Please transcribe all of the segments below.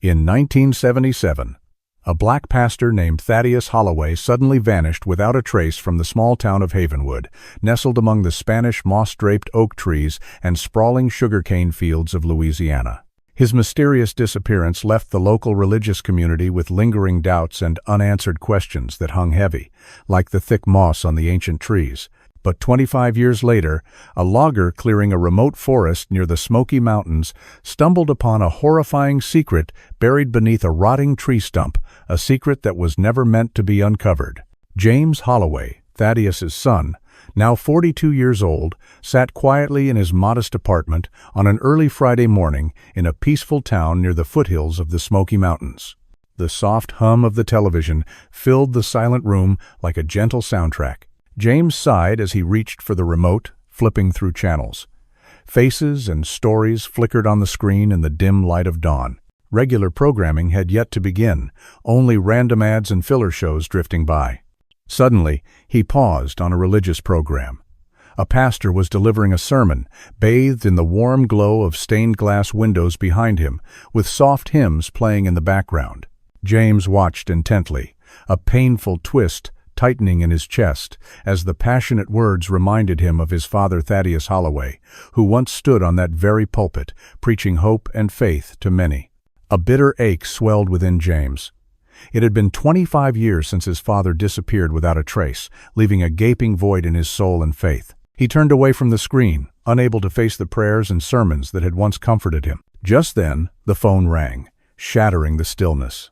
In 1977, a black pastor named Thaddeus Holloway suddenly vanished without a trace from the small town of Havenwood, nestled among the Spanish moss-draped oak trees and sprawling sugarcane fields of Louisiana. His mysterious disappearance left the local religious community with lingering doubts and unanswered questions that hung heavy, like the thick moss on the ancient trees. But 25 years later, a logger clearing a remote forest near the Smoky Mountains stumbled upon a horrifying secret buried beneath a rotting tree stump, a secret that was never meant to be uncovered. James Holloway, Thaddeus's son, now 42 years old, sat quietly in his modest apartment on an early Friday morning in a peaceful town near the foothills of the Smoky Mountains. The soft hum of the television filled the silent room like a gentle soundtrack. James sighed as he reached for the remote, flipping through channels. Faces and stories flickered on the screen in the dim light of dawn. Regular programming had yet to begin, only random ads and filler shows drifting by. Suddenly, he paused on a religious program. A pastor was delivering a sermon, bathed in the warm glow of stained glass windows behind him, with soft hymns playing in the background. James watched intently, a painful twist tightening in his chest as the passionate words reminded him of his father Thaddeus Holloway, who once stood on that very pulpit, preaching hope and faith to many. A bitter ache swelled within James. It had been 25 years since his father disappeared without a trace, leaving a gaping void in his soul and faith. He turned away from the screen, unable to face the prayers and sermons that had once comforted him. Just then, the phone rang, shattering the stillness.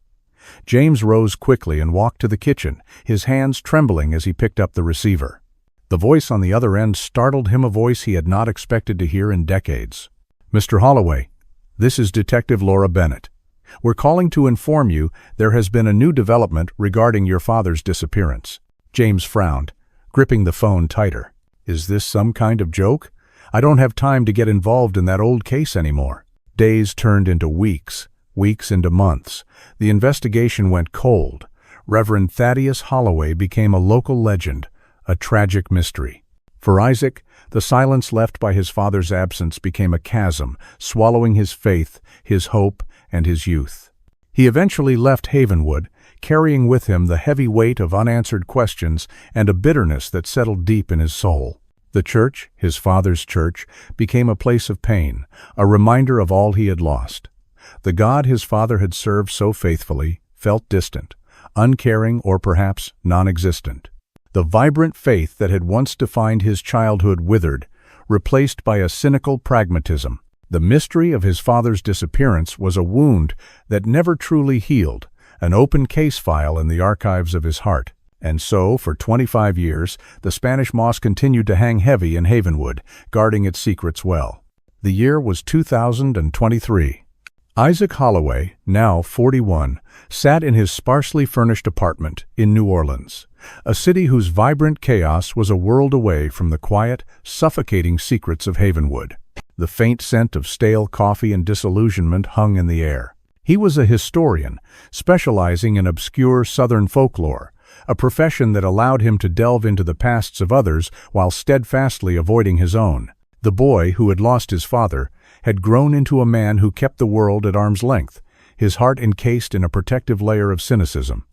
James rose quickly and walked to the kitchen, his hands trembling as he picked up the receiver. The voice on the other end startled him, a voice he had not expected to hear in decades. "Mr. Holloway, this is Detective Laura Bennett. We're calling to inform you there has been a new development regarding your father's disappearance." James frowned, gripping the phone tighter. "Is this some kind of joke? I don't have time to get involved in that old case anymore." Days turned into weeks. Weeks into months. The investigation went cold. Reverend Thaddeus Holloway became a local legend, a tragic mystery. For Isaac, the silence left by his father's absence became a chasm, swallowing his faith, his hope, and his youth. He eventually left Havenwood, carrying with him the heavy weight of unanswered questions and a bitterness that settled deep in his soul. The church, his father's church, became a place of pain, a reminder of all he had lost. The God his father had served so faithfully felt distant, uncaring, or perhaps non-existent. The vibrant faith that had once defined his childhood withered, replaced by a cynical pragmatism. The mystery of his father's disappearance was a wound that never truly healed, an open case file in the archives of his heart. And so, for 25 years, the Spanish moss continued to hang heavy in Havenwood, guarding its secrets well. The year was 2023. Isaac Holloway, now 41, sat in his sparsely furnished apartment in New Orleans, a city whose vibrant chaos was a world away from the quiet, suffocating secrets of Havenwood. The faint scent of stale coffee and disillusionment hung in the air. He was a historian, specializing in obscure Southern folklore, a profession that allowed him to delve into the pasts of others while steadfastly avoiding his own. The boy, who had lost his father, had grown into a man who kept the world at arm's length, his heart encased in a protective layer of cynicism.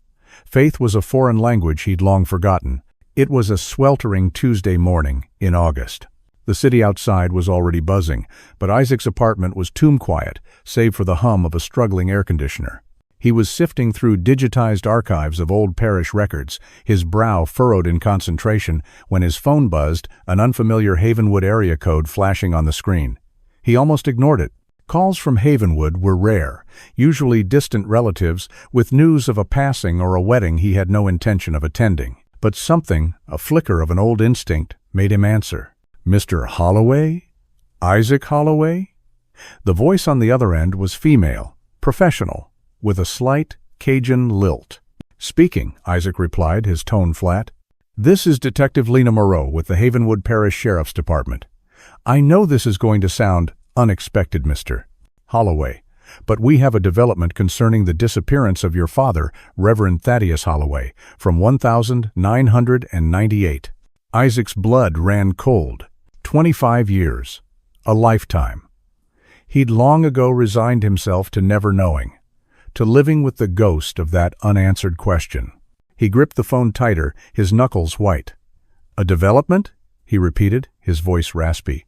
Faith was a foreign language he'd long forgotten. It was a sweltering Tuesday morning in August. The city outside was already buzzing, but Isaac's apartment was tomb quiet, save for the hum of a struggling air conditioner. He was sifting through digitized archives of old parish records, his brow furrowed in concentration, when his phone buzzed, an unfamiliar Havenwood area code flashing on the screen. He almost ignored it. Calls from Havenwood were rare, usually distant relatives with news of a passing or a wedding he had no intention of attending. But something, a flicker of an old instinct, made him answer. "Mr. Holloway? Isaac Holloway?" The voice on the other end was female, professional, with a slight Cajun lilt. "Speaking," Isaac replied, his tone flat. "This is Detective Lena Moreau with the Havenwood Parish Sheriff's Department. I know this is going to sound unexpected, Mr. Holloway, but we have a development concerning the disappearance of your father, Reverend Thaddeus Holloway, from 1998. Isaac's blood ran cold. 25 years. A lifetime. He'd long ago resigned himself to never knowing. to living with the ghost of that unanswered question. He gripped the phone tighter, his knuckles white. "A development?" he repeated, his voice raspy.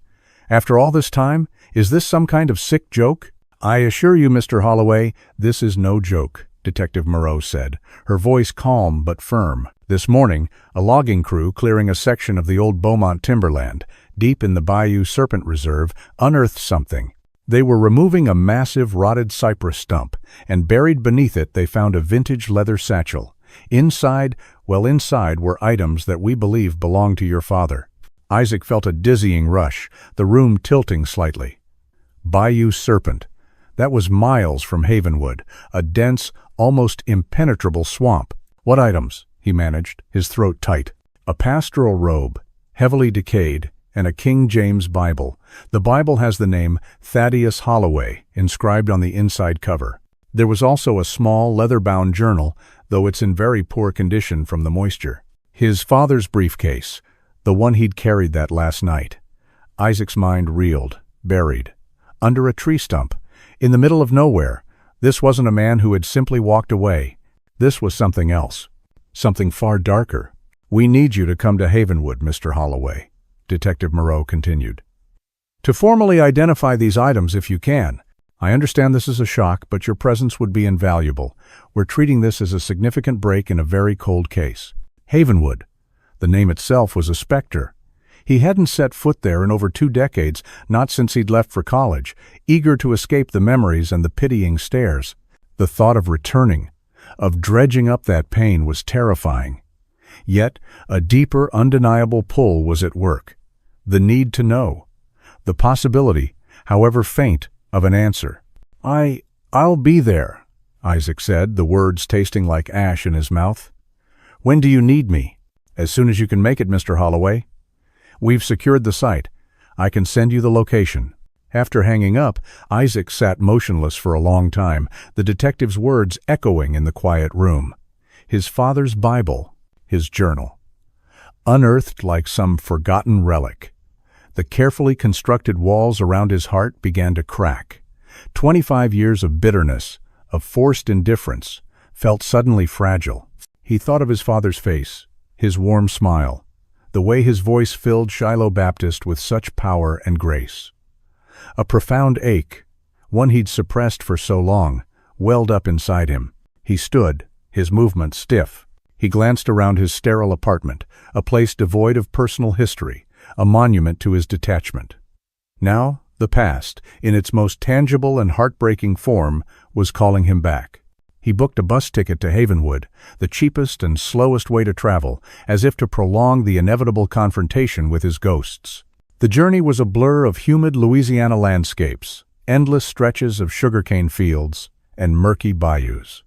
"After all this time, is this some kind of sick joke?" "I assure you, Mr. Holloway, this is no joke," Detective Moreau said, her voice calm but firm. "This morning, a logging crew clearing a section of the old Beaumont timberland, deep in the Bayou Serpent Reserve, unearthed something. They were removing a massive rotted cypress stump, and buried beneath it they found a vintage leather satchel. Inside were items that we believe belonged to your father." Isaac felt a dizzying rush, the room tilting slightly. Bayou Serpent. That was miles from Havenwood, a dense, almost impenetrable swamp. "What items?" he managed, his throat tight. "A pastoral robe, heavily decayed, and a King James Bible. The Bible has the name Thaddeus Holloway inscribed on the inside cover. There was also a small, leather-bound journal, though it's in very poor condition from the moisture. His father's briefcase, the one he'd carried that last night." Isaac's mind reeled, buried. Under a tree stump, in the middle of nowhere. This wasn't a man who had simply walked away. This was something else. Something far darker. "We need you to come to Havenwood, Mr. Holloway," Detective Moreau continued. "To formally identify these items if you can. I understand this is a shock, but your presence would be invaluable. We're treating this as a significant break in a very cold case." Havenwood. The name itself was a specter. He hadn't set foot there in over 2 decades, not since he'd left for college, eager to escape the memories and the pitying stares. The thought of returning, of dredging up that pain, was terrifying. Yet a deeper, undeniable pull was at work. The need to know. The possibility, however faint, of an answer. I'll be there," Isaac said, the words tasting like ash in his mouth. "When do you need me?" "As soon as you can make it, Mr. Holloway. We've secured the site. I can send you the location." After hanging up, Isaac sat motionless for a long time, the detective's words echoing in the quiet room. His father's Bible, his journal. Unearthed like some forgotten relic. The carefully constructed walls around his heart began to crack. 25 years of bitterness, of forced indifference, felt suddenly fragile. He thought of his father's face, his warm smile, the way his voice filled Shiloh Baptist with such power and grace. A profound ache, one he'd suppressed for so long, welled up inside him. He stood, his movements stiff. He glanced around his sterile apartment, a place devoid of personal history, a monument to his detachment. Now, the past, in its most tangible and heartbreaking form, was calling him back. He booked a bus ticket to Havenwood, the cheapest and slowest way to travel, as if to prolong the inevitable confrontation with his ghosts. The journey was a blur of humid Louisiana landscapes, endless stretches of sugarcane fields, and murky bayous.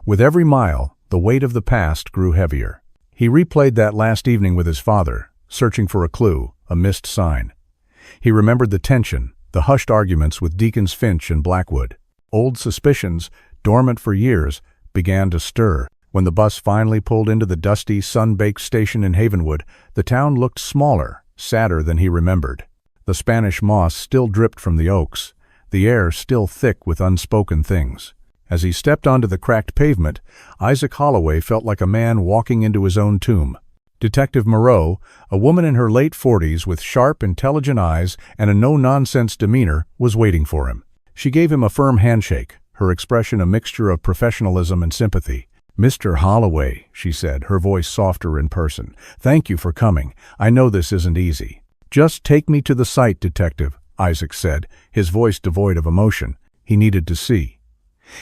With every mile, the weight of the past grew heavier. He replayed that last evening with his father, searching for a clue, a missed sign. He remembered the tension, the hushed arguments with Deacons Finch and Blackwood. Old suspicions, dormant for years, began to stir. When the bus finally pulled into the dusty, sun-baked station in Havenwood, the town looked smaller, sadder than he remembered. The Spanish moss still dripped from the oaks, the air still thick with unspoken things. As he stepped onto the cracked pavement, Isaac Holloway felt like a man walking into his own tomb. Detective Moreau, a woman in her late 40s with sharp, intelligent eyes and a no-nonsense demeanor, was waiting for him. She gave him a firm handshake, her expression a mixture of professionalism and sympathy. "Mr. Holloway," she said, her voice softer in person, "thank you for coming. I know this isn't easy." "Just take me to the site, Detective," Isaac said, his voice devoid of emotion. He needed to see.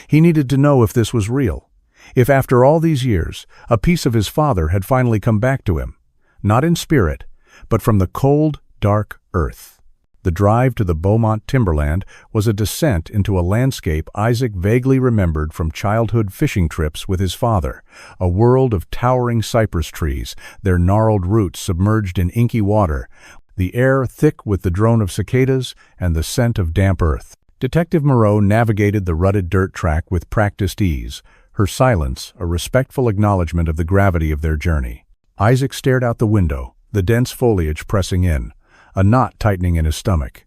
He needed to know if this was real. If after all these years, a piece of his father had finally come back to him. Not in spirit, but from the cold, dark earth. The drive to the Beaumont timberland was a descent into a landscape Isaac vaguely remembered from childhood fishing trips with his father, a world of towering cypress trees, their gnarled roots submerged in inky water, the air thick with the drone of cicadas and the scent of damp earth. Detective Moreau navigated the rutted dirt track with practiced ease, her silence a respectful acknowledgement of the gravity of their journey. Isaac stared out the window, the dense foliage pressing in, a knot tightening in his stomach.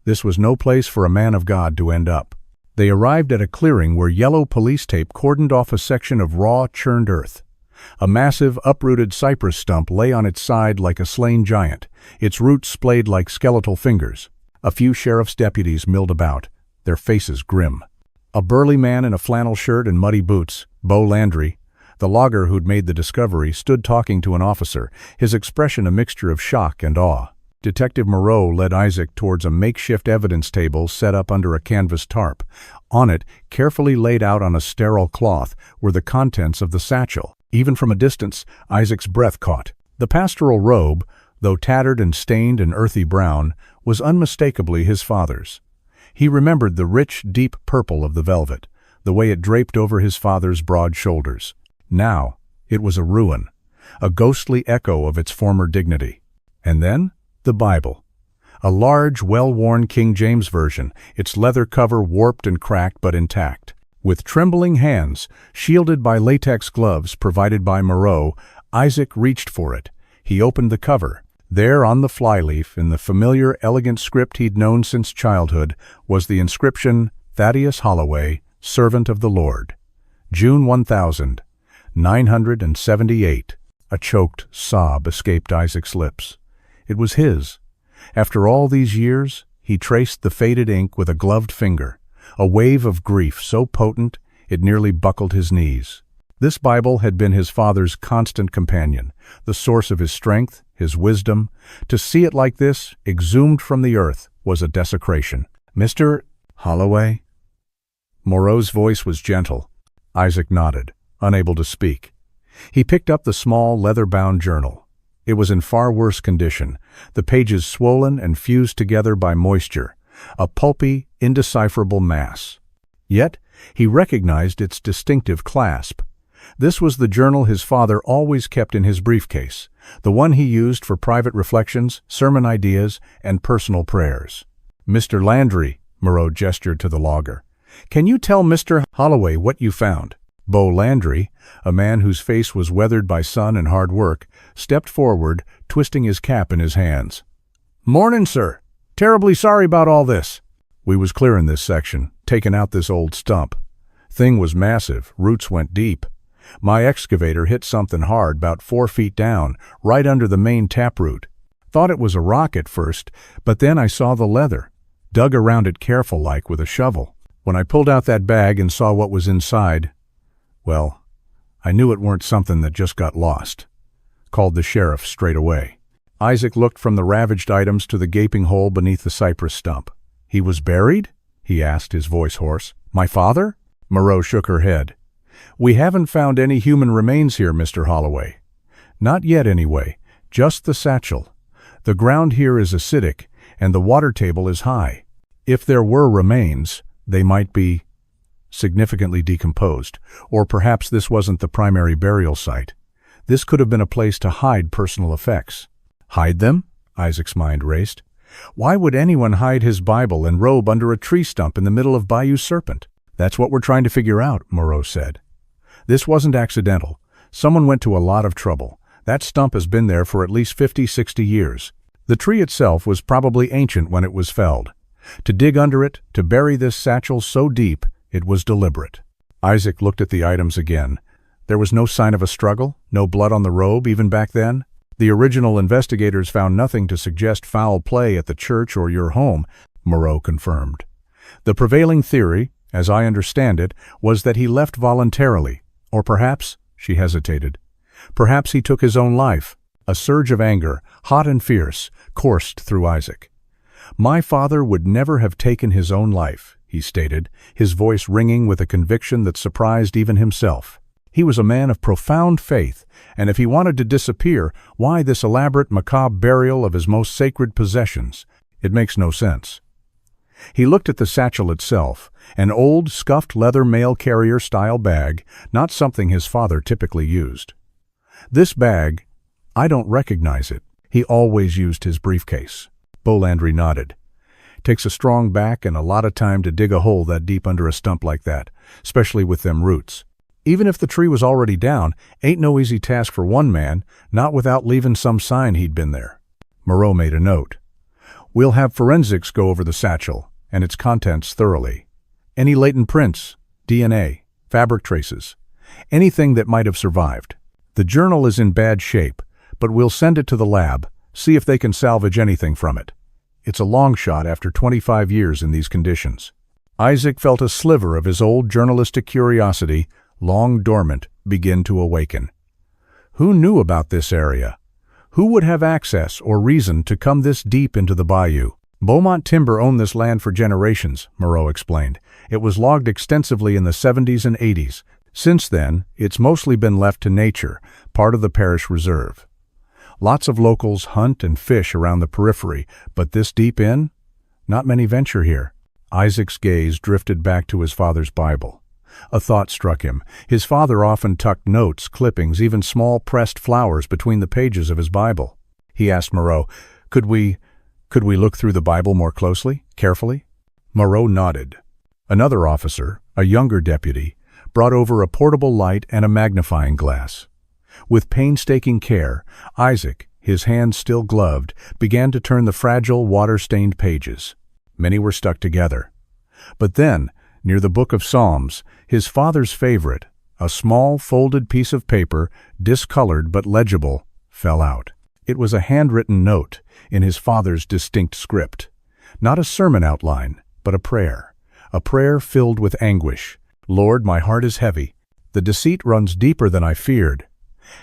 This was no place for a man of God to end up. They arrived at a clearing where yellow police tape cordoned off a section of raw, churned earth. A massive, uprooted cypress stump lay on its side like a slain giant, its roots splayed like skeletal fingers. A few sheriff's deputies milled about, their faces grim. A burly man in a flannel shirt and muddy boots, Bo Landry, the logger who'd made the discovery, stood talking to an officer, his expression a mixture of shock and awe. Detective Moreau led Isaac towards a makeshift evidence table set up under a canvas tarp. On it, carefully laid out on a sterile cloth, were the contents of the satchel. Even from a distance, Isaac's breath caught. The pastoral robe, though tattered and stained an earthy brown, was unmistakably his father's. He remembered the rich, deep purple of the velvet, the way it draped over his father's broad shoulders. Now, it was a ruin, a ghostly echo of its former dignity. And then, the Bible. A large, well-worn King James version, its leather cover warped and cracked but intact. With trembling hands, shielded by latex gloves provided by Moreau, Isaac reached for it. He opened the cover. There on the flyleaf, in the familiar, elegant script he'd known since childhood, was the inscription, Thaddeus Holloway, Servant of the Lord. June 1978. A choked sob escaped Isaac's lips. It was his. After all these years, he traced the faded ink with a gloved finger, a wave of grief so potent it nearly buckled his knees. This Bible had been his father's constant companion, the source of his strength, his wisdom. To see it like this, exhumed from the earth, was a desecration. "Mr. Holloway?" Moreau's voice was gentle. Isaac nodded, unable to speak. He picked up the small, leather-bound journal. It was in far worse condition, the pages swollen and fused together by moisture, a pulpy, indecipherable mass. Yet, he recognized its distinctive clasp. This was the journal his father always kept in his briefcase, the one he used for private reflections, sermon ideas, and personal prayers. "Mr. Landry," Moreau gestured to the logger, "can you tell Mr. Holloway what you found?" Bo Landry, a man whose face was weathered by sun and hard work, stepped forward, twisting his cap in his hands. "Mornin', sir. Terribly sorry about all this." "We was clearing this section, taking out this old stump. Thing was massive, roots went deep. My excavator hit something hard 'bout 4 feet down, right under the main taproot. Thought it was a rock at first, but then I saw the leather. Dug around it careful-like with a shovel. When I pulled out that bag and saw what was inside, well, I knew it weren't something that just got lost. Called the sheriff straight away." Isaac looked from the ravaged items to the gaping hole beneath the cypress stump. "He was buried?" he asked, his voice hoarse. "My father?" Moreau shook her head. "We haven't found any human remains here, Mr. Holloway. Not yet, anyway. Just the satchel. The ground here is acidic, and the water table is high. If there were remains, they might be significantly decomposed, or perhaps this wasn't the primary burial site. This could have been a place to hide personal effects." "Hide them?" Isaac's mind raced. "Why would anyone hide his Bible and robe under a tree stump in the middle of Bayou Serpent?" "That's what we're trying to figure out," Moreau said. "This wasn't accidental. Someone went to a lot of trouble. That stump has been there for at least 50-60 years. The tree itself was probably ancient when it was felled. To dig under it, to bury this satchel so deep, it was deliberate." Isaac looked at the items again. There was no sign of a struggle, no blood on the robe even back then. "The original investigators found nothing to suggest foul play at the church or your home," Moreau confirmed. "The prevailing theory, as I understand it, was that he left voluntarily, or perhaps," she hesitated, "perhaps he took his own life." A surge of anger, hot and fierce, coursed through Isaac. "My father would never have taken his own life," he stated, his voice ringing with a conviction that surprised even himself. "He was a man of profound faith, and if he wanted to disappear, why this elaborate, macabre burial of his most sacred possessions? It makes no sense." He looked at the satchel itself, an old, scuffed leather mail-carrier-style bag, not something his father typically used. "This bag, I don't recognize it. He always used his briefcase." Bo Landry nodded. "Takes a strong back and a lot of time to dig a hole that deep under a stump like that, especially with them roots. Even if the tree was already down, ain't no easy task for one man, not without leaving some sign he'd been there." Moreau made a note. "We'll have forensics go over the satchel and its contents thoroughly. Any latent prints, DNA, fabric traces, anything that might have survived. The journal is in bad shape, but we'll send it to the lab, see if they can salvage anything from it. It's a long shot after 25 years in these conditions. Isaac felt a sliver of his old journalistic curiosity, long dormant, begin to awaken. Who knew about this area? Who would have access or reason to come this deep into the bayou? Beaumont Timber owned this land for generations, Moreau explained. It was logged extensively in the 70s and 80s. Since then, it's mostly been left to nature, part of the parish reserve. Lots of locals hunt and fish around the periphery, but this deep in? Not many venture here. Isaac's gaze drifted back to his father's Bible. A thought struck him. His father often tucked notes, clippings, even small pressed flowers between the pages of his Bible. He asked Moreau, Could we look through the Bible more closely, carefully? Moreau nodded. Another officer, a younger deputy, brought over a portable light and a magnifying glass. With painstaking care, Isaac, his hands still gloved, began to turn the fragile, water-stained pages. Many were stuck together. But then, near the Book of Psalms, his father's favorite, a small, folded piece of paper, discolored but legible, fell out. It was a handwritten note, in his father's distinct script. Not a sermon outline, but a prayer filled with anguish. Lord, my heart is heavy. The deceit runs deeper than I feared.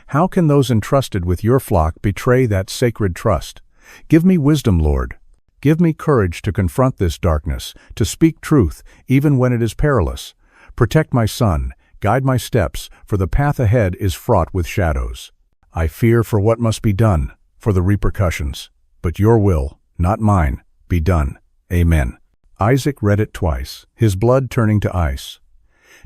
How can those entrusted with your flock betray that sacred trust? Give me wisdom, Lord. Give me courage to confront this darkness, to speak truth, even when it is perilous. Protect my son, guide my steps, for the path ahead is fraught with shadows. I fear for what must be done, for the repercussions. But your will, not mine, be done. Amen. Isaac read it twice, his blood turning to ice.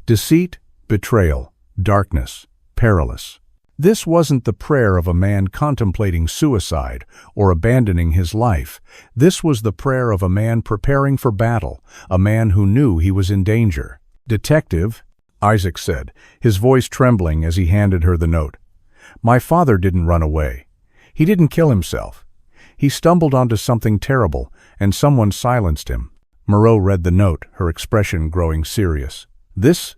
Deceit, betrayal, darkness, perilous. This wasn't the prayer of a man contemplating suicide or abandoning his life. This was the prayer of a man preparing for battle, a man who knew he was in danger. Detective, Isaac said, his voice trembling as he handed her the note. My father didn't run away. He didn't kill himself. He stumbled onto something terrible, and someone silenced him. Moreau read the note, her expression growing serious. This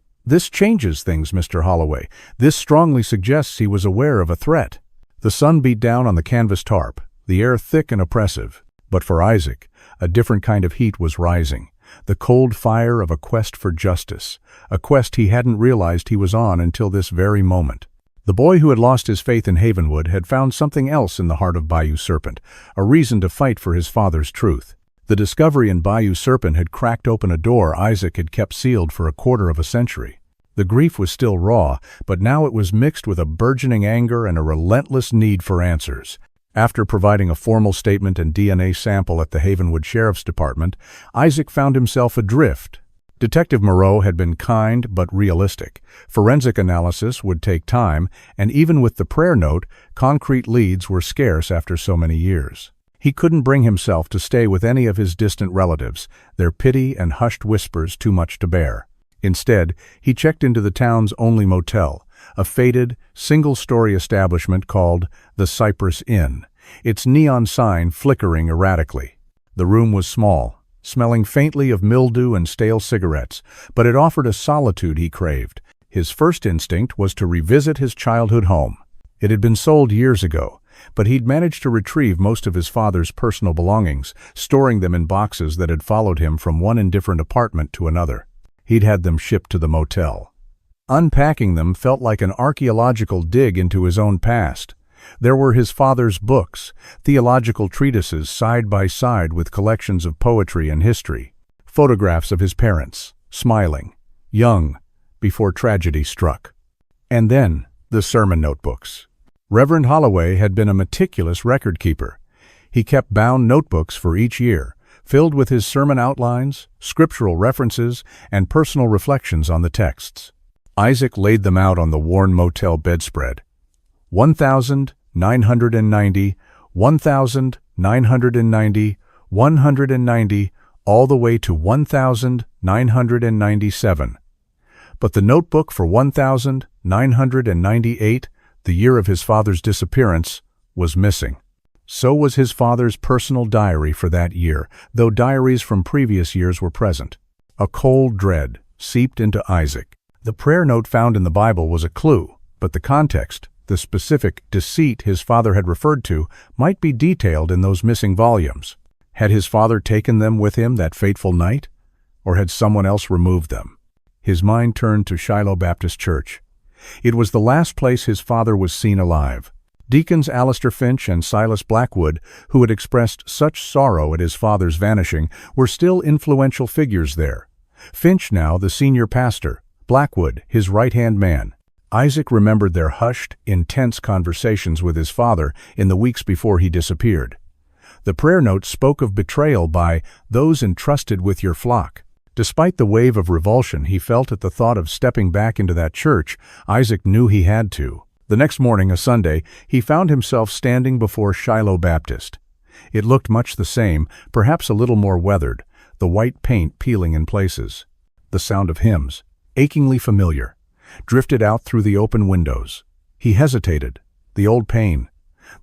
changes things, Mr. Holloway. This strongly suggests he was aware of a threat. The sun beat down on the canvas tarp, the air thick and oppressive. But for Isaac, a different kind of heat was rising. The cold fire of a quest for justice, a quest he hadn't realized he was on until this very moment. The boy who had lost his faith in Havenwood had found something else in the heart of Bayou Serpent, a reason to fight for his father's truth. The discovery in Bayou Serpent had cracked open a door Isaac had kept sealed for a quarter of a century. The grief was still raw, but now it was mixed with a burgeoning anger and a relentless need for answers. After providing a formal statement and DNA sample at the Havenwood Sheriff's Department, Isaac found himself adrift. Detective Moreau had been kind but realistic. Forensic analysis would take time, and even with the prayer note, concrete leads were scarce after so many years. He couldn't bring himself to stay with any of his distant relatives, their pity and hushed whispers too much to bear. Instead, he checked into the town's only motel, a faded, single-story establishment called the Cypress Inn, its neon sign flickering erratically. The room was small, smelling faintly of mildew and stale cigarettes, but it offered a solitude he craved. His first instinct was to revisit his childhood home. It had been sold years ago, but he'd managed to retrieve most of his father's personal belongings, storing them in boxes that had followed him from one indifferent apartment to another. He'd had them shipped to the motel. Unpacking them felt like an archaeological dig into his own past. There were his father's books, theological treatises side by side with collections of poetry and history, photographs of his parents, smiling, young, before tragedy struck. And then, the sermon notebooks. Reverend Holloway had been a meticulous record keeper. He kept bound notebooks for each year, filled with his sermon outlines, scriptural references, and personal reflections on the texts. Isaac laid them out on the worn motel bedspread. 1,990, 1,990, 190, all the way to 1,997. But the notebook for 1,998, the year of his father's disappearance, was missing. So was his father's personal diary for that year, though diaries from previous years were present. A cold dread seeped into Isaac. The prayer note found in the Bible was a clue, but the context, the specific deceit his father had referred to, might be detailed in those missing volumes. Had his father taken them with him that fateful night? Or had someone else removed them? His mind turned to Shiloh Baptist Church. It was the last place his father was seen alive. Deacons Alistair Finch and Silas Blackwood, who had expressed such sorrow at his father's vanishing, were still influential figures there. Finch now the senior pastor, Blackwood his right-hand man. Isaac remembered their hushed, intense conversations with his father in the weeks before he disappeared. The prayer note spoke of betrayal by those entrusted with your flock. Despite the wave of revulsion he felt at the thought of stepping back into that church, Isaac knew he had to. The next morning, a Sunday, he found himself standing before Shiloh Baptist. It looked much the same, perhaps a little more weathered, the white paint peeling in places. The sound of hymns, achingly familiar, drifted out through the open windows. He hesitated, the old pain,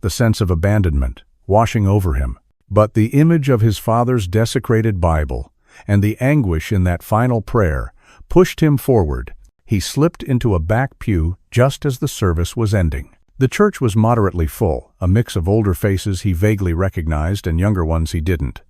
the sense of abandonment, washing over him. But the image of his father's desecrated Bible and the anguish in that final prayer pushed him forward. He slipped into a back pew just as the service was ending. The church was moderately full, a mix of older faces he vaguely recognized and younger ones he didn't.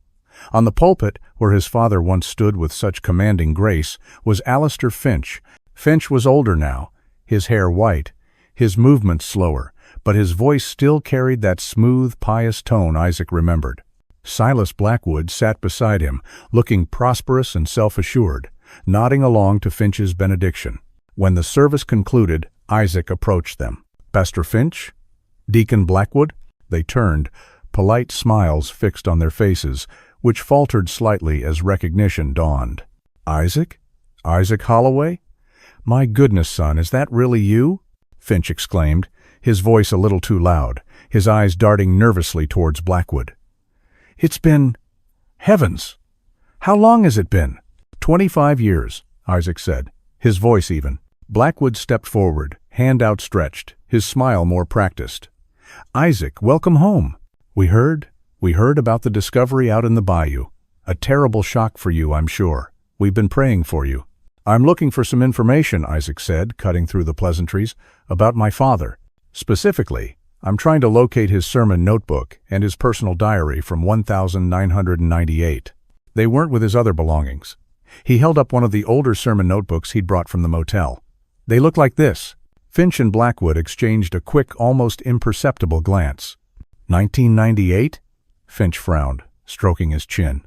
On the pulpit, where his father once stood with such commanding grace, was Alistair Finch. Finch was older now, his hair white, his movements slower, but his voice still carried that smooth, pious tone Isaac remembered. Silas Blackwood sat beside him, looking prosperous and self-assured, nodding along to Finch's benediction. When the service concluded, Isaac approached them. "Pastor Finch? Deacon Blackwood?" They turned, polite smiles fixed on their faces, which faltered slightly as recognition dawned. "Isaac? Isaac Holloway? My goodness, son, is that really you?" Finch exclaimed, his voice a little too loud, his eyes darting nervously towards Blackwood. "It's been... heavens! How long has it been?" 25 years, Isaac said, his voice even. Blackwood stepped forward, hand outstretched, his smile more practiced. "Isaac, welcome home. We heard about the discovery out in the bayou. A terrible shock for you, I'm sure. We've been praying for you." "I'm looking for some information," Isaac said, cutting through the pleasantries, "about my father. Specifically, I'm trying to locate his sermon notebook and his personal diary from 1998. They weren't with his other belongings." He held up one of the older sermon notebooks he'd brought from the motel. "They look like this." Finch and Blackwood exchanged a quick, almost imperceptible glance. 1998? Finch frowned, stroking his chin.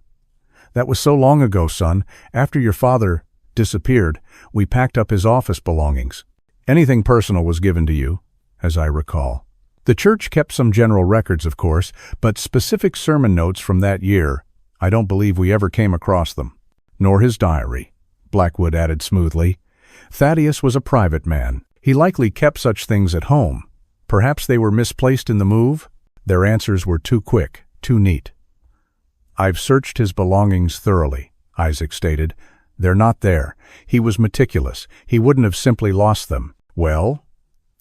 "That was so long ago, son. After your father disappeared, we packed up his office belongings. Anything personal was given to you, as I recall. The church kept some general records, of course, but specific sermon notes from that year, I don't believe we ever came across them. Nor his diary," Blackwood added smoothly. "Thaddeus was a private man. He likely kept such things at home. Perhaps they were misplaced in the move?" Their answers were too quick, too neat. "I've searched his belongings thoroughly," Isaac stated. "They're not there. He was meticulous. He wouldn't have simply lost them." "Well,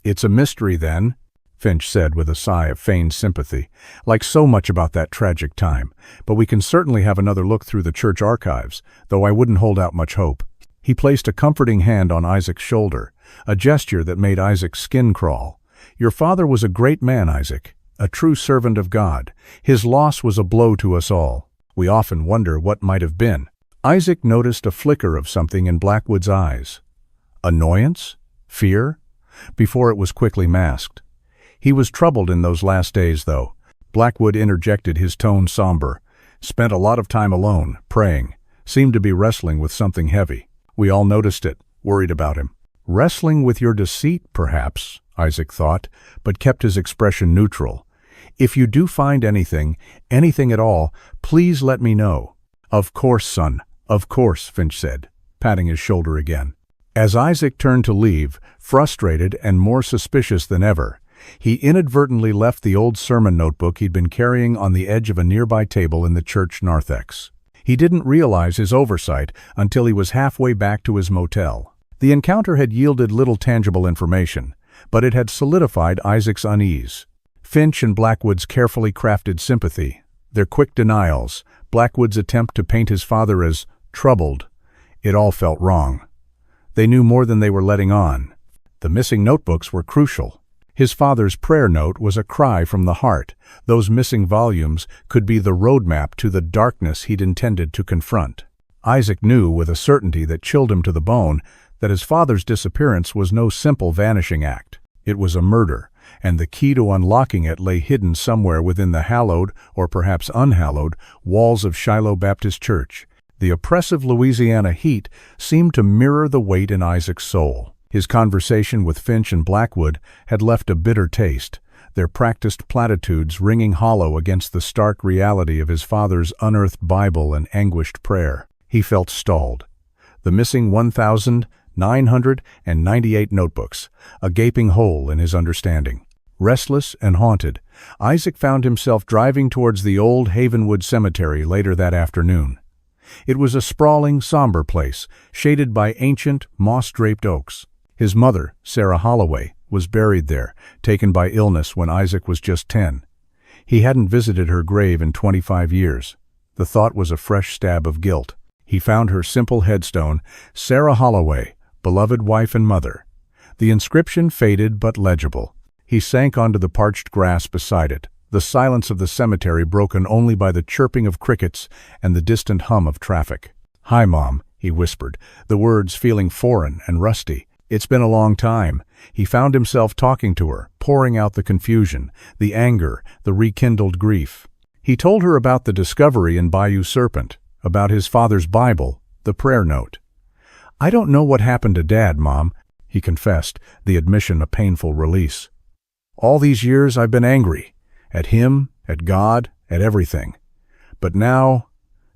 it's a mystery then," Finch said with a sigh of feigned sympathy, "like so much about that tragic time. But we can certainly have another look through the church archives, though I wouldn't hold out much hope." He placed a comforting hand on Isaac's shoulder, a gesture that made Isaac's skin crawl. "Your father was a great man, Isaac, a true servant of God. His loss was a blow to us all. We often wonder what might have been." Isaac noticed a flicker of something in Blackwood's eyes. Annoyance? Fear? Before it was quickly masked. He was troubled in those last days, though. Blackwood interjected, his tone somber. "Spent a lot of time alone, praying. Seemed to be wrestling with something heavy. We all noticed it, worried about him." "Wrestling with your deceit, perhaps," Isaac thought, but kept his expression neutral. "If you do find anything at all, please let me know." "Of course, son, of course," Finch said, patting his shoulder again. As Isaac turned to leave, frustrated and more suspicious than ever, he inadvertently left the old sermon notebook he'd been carrying on the edge of a nearby table in the church narthex. He didn't realize his oversight until he was halfway back to his motel. The encounter had yielded little tangible information, but it had solidified Isaac's unease. Finch and Blackwood's carefully crafted sympathy, their quick denials, Blackwood's attempt to paint his father as troubled, It all felt wrong. They knew more than they were letting on. The missing notebooks were crucial. His father's prayer note was a cry from the heart. Those missing volumes could be the roadmap to the darkness he'd intended to confront. Isaac knew with a certainty that chilled him to the bone that his father's disappearance was no simple vanishing act. It was a murder, and the key to unlocking it lay hidden somewhere within the hallowed, or perhaps unhallowed, walls of Shiloh Baptist Church. The oppressive Louisiana heat seemed to mirror the weight in Isaac's soul. His conversation with Finch and Blackwood had left a bitter taste, their practiced platitudes ringing hollow against the stark reality of his father's unearthed Bible and anguished prayer. He felt stalled. The missing 1,998 notebooks, a gaping hole in his understanding. Restless and haunted, Isaac found himself driving towards the old Havenwood Cemetery later that afternoon. It was a sprawling, somber place, shaded by ancient, moss-draped oaks. His mother, Sarah Holloway, was buried there, taken by illness when Isaac was just 10. He hadn't visited her grave in 25 years. The thought was a fresh stab of guilt. He found her simple headstone, Sarah Holloway, beloved wife and mother. The inscription faded but legible. He sank onto the parched grass beside it, the silence of the cemetery broken only by the chirping of crickets and the distant hum of traffic. "Hi, Mom," he whispered, the words feeling foreign and rusty. It's been a long time. He found himself talking to her, pouring out the confusion, the anger, the rekindled grief. He told her about the discovery in Bayou Serpent, about his father's Bible, the prayer note. "I don't know what happened to Dad, Mom," he confessed, the admission a painful release. "All these years I've been angry. At him, at God, at everything. But now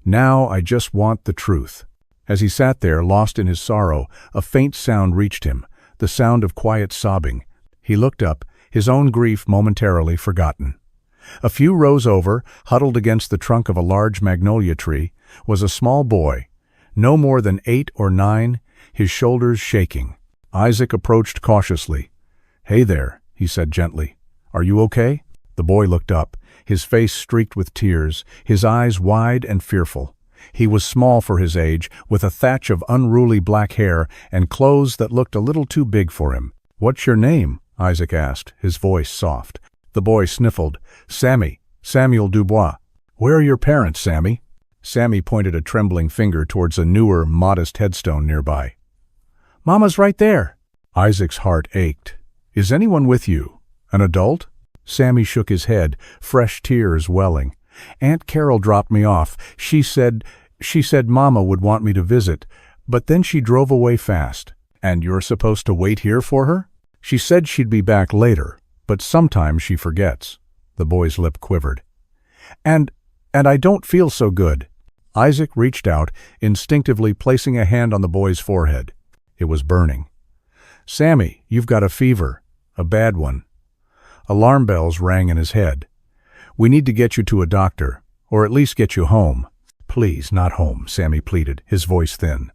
I just want the truth." As he sat there, lost in his sorrow, a faint sound reached him, the sound of quiet sobbing. He looked up, his own grief momentarily forgotten. A few rows over, huddled against the trunk of a large magnolia tree, was a small boy, no more than 8 or 9, his shoulders shaking. Isaac approached cautiously. "Hey there," he said gently. "Are you okay?" The boy looked up, his face streaked with tears, his eyes wide and fearful. He was small for his age, with a thatch of unruly black hair and clothes that looked a little too big for him. "What's your name?" Isaac asked, his voice soft. The boy sniffled. "Sammy, Samuel Dubois." "Where are your parents, Sammy?" Sammy pointed a trembling finger towards a newer, modest headstone nearby. "Mama's right there." Isaac's heart ached. "Is anyone with you? An adult?" Sammy shook his head, fresh tears welling. "Aunt Carol dropped me off. She said Mama would want me to visit, but then she drove away fast." "And you're supposed to wait here for her?" "She said she'd be back later, but sometimes she forgets." The boy's lip quivered. And I don't feel so good." Isaac reached out, instinctively placing a hand on the boy's forehead. It was burning. "Sammy, you've got a fever. A bad one." Alarm bells rang in his head. "We need to get you to a doctor, or at least get you home." "Please, not home," Sammy pleaded, his voice thin.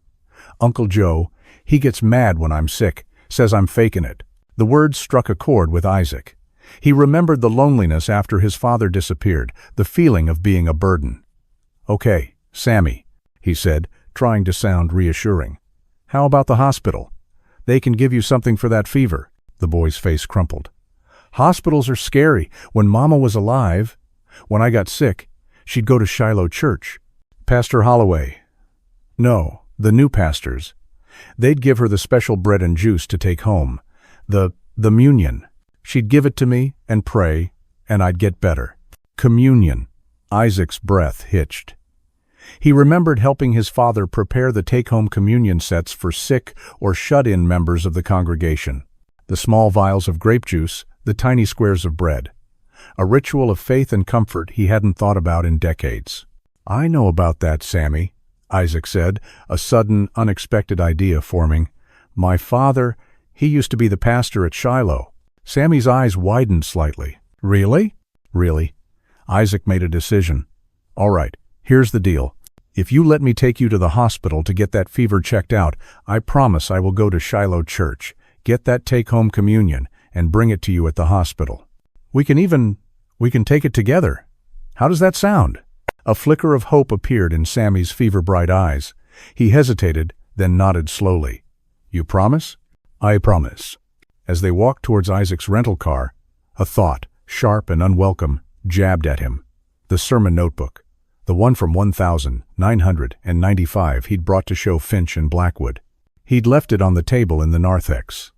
"Uncle Joe, he gets mad when I'm sick, says I'm faking it." The words struck a chord with Isaac. He remembered the loneliness after his father disappeared, the feeling of being a burden. "Okay, Sammy," he said, trying to sound reassuring. "How about the hospital? They can give you something for that fever." The boy's face crumpled. "Hospitals are scary. When Mama was alive, when I got sick, she'd go to Shiloh Church. Pastor Holloway. No, the new pastors. They'd give her the special bread and juice to take home. The communion. She'd give it to me and pray, and I'd get better." Communion. Isaac's breath hitched. He remembered helping his father prepare the take-home communion sets for sick or shut-in members of the congregation. The small vials of grape juice, the tiny squares of bread. A ritual of faith and comfort he hadn't thought about in decades. "I know about that, Sammy," Isaac said, a sudden, unexpected idea forming. "My father, he used to be the pastor at Shiloh." Sammy's eyes widened slightly. "Really?" "Really." Isaac made a decision. "All right, here's the deal. If you let me take you to the hospital to get that fever checked out, I promise I will go to Shiloh Church, get that take-home communion, and bring it to you at the hospital. We can take it together. How does that sound?" A flicker of hope appeared in Sammy's fever-bright eyes. He hesitated, then nodded slowly. "You promise?" "I promise." As they walked towards Isaac's rental car, a thought, sharp and unwelcome, jabbed at him. The sermon notebook. The one from 1995 he'd brought to show Finch in Blackwood. He'd left it on the table in the narthex.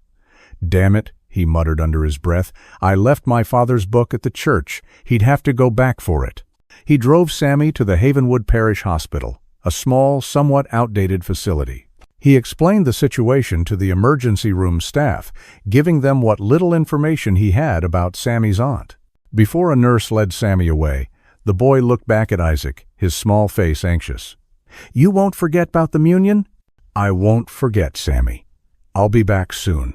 "Damn it," he muttered under his breath. "I left my father's book at the church. He'd have to go back for it." He drove Sammy to the Havenwood Parish Hospital, a small, somewhat outdated facility. He explained the situation to the emergency room staff, giving them what little information he had about Sammy's aunt. Before a nurse led Sammy away, the boy looked back at Isaac, his small face anxious. "You won't forget about the Munion?" "I won't forget, Sammy. I'll be back soon."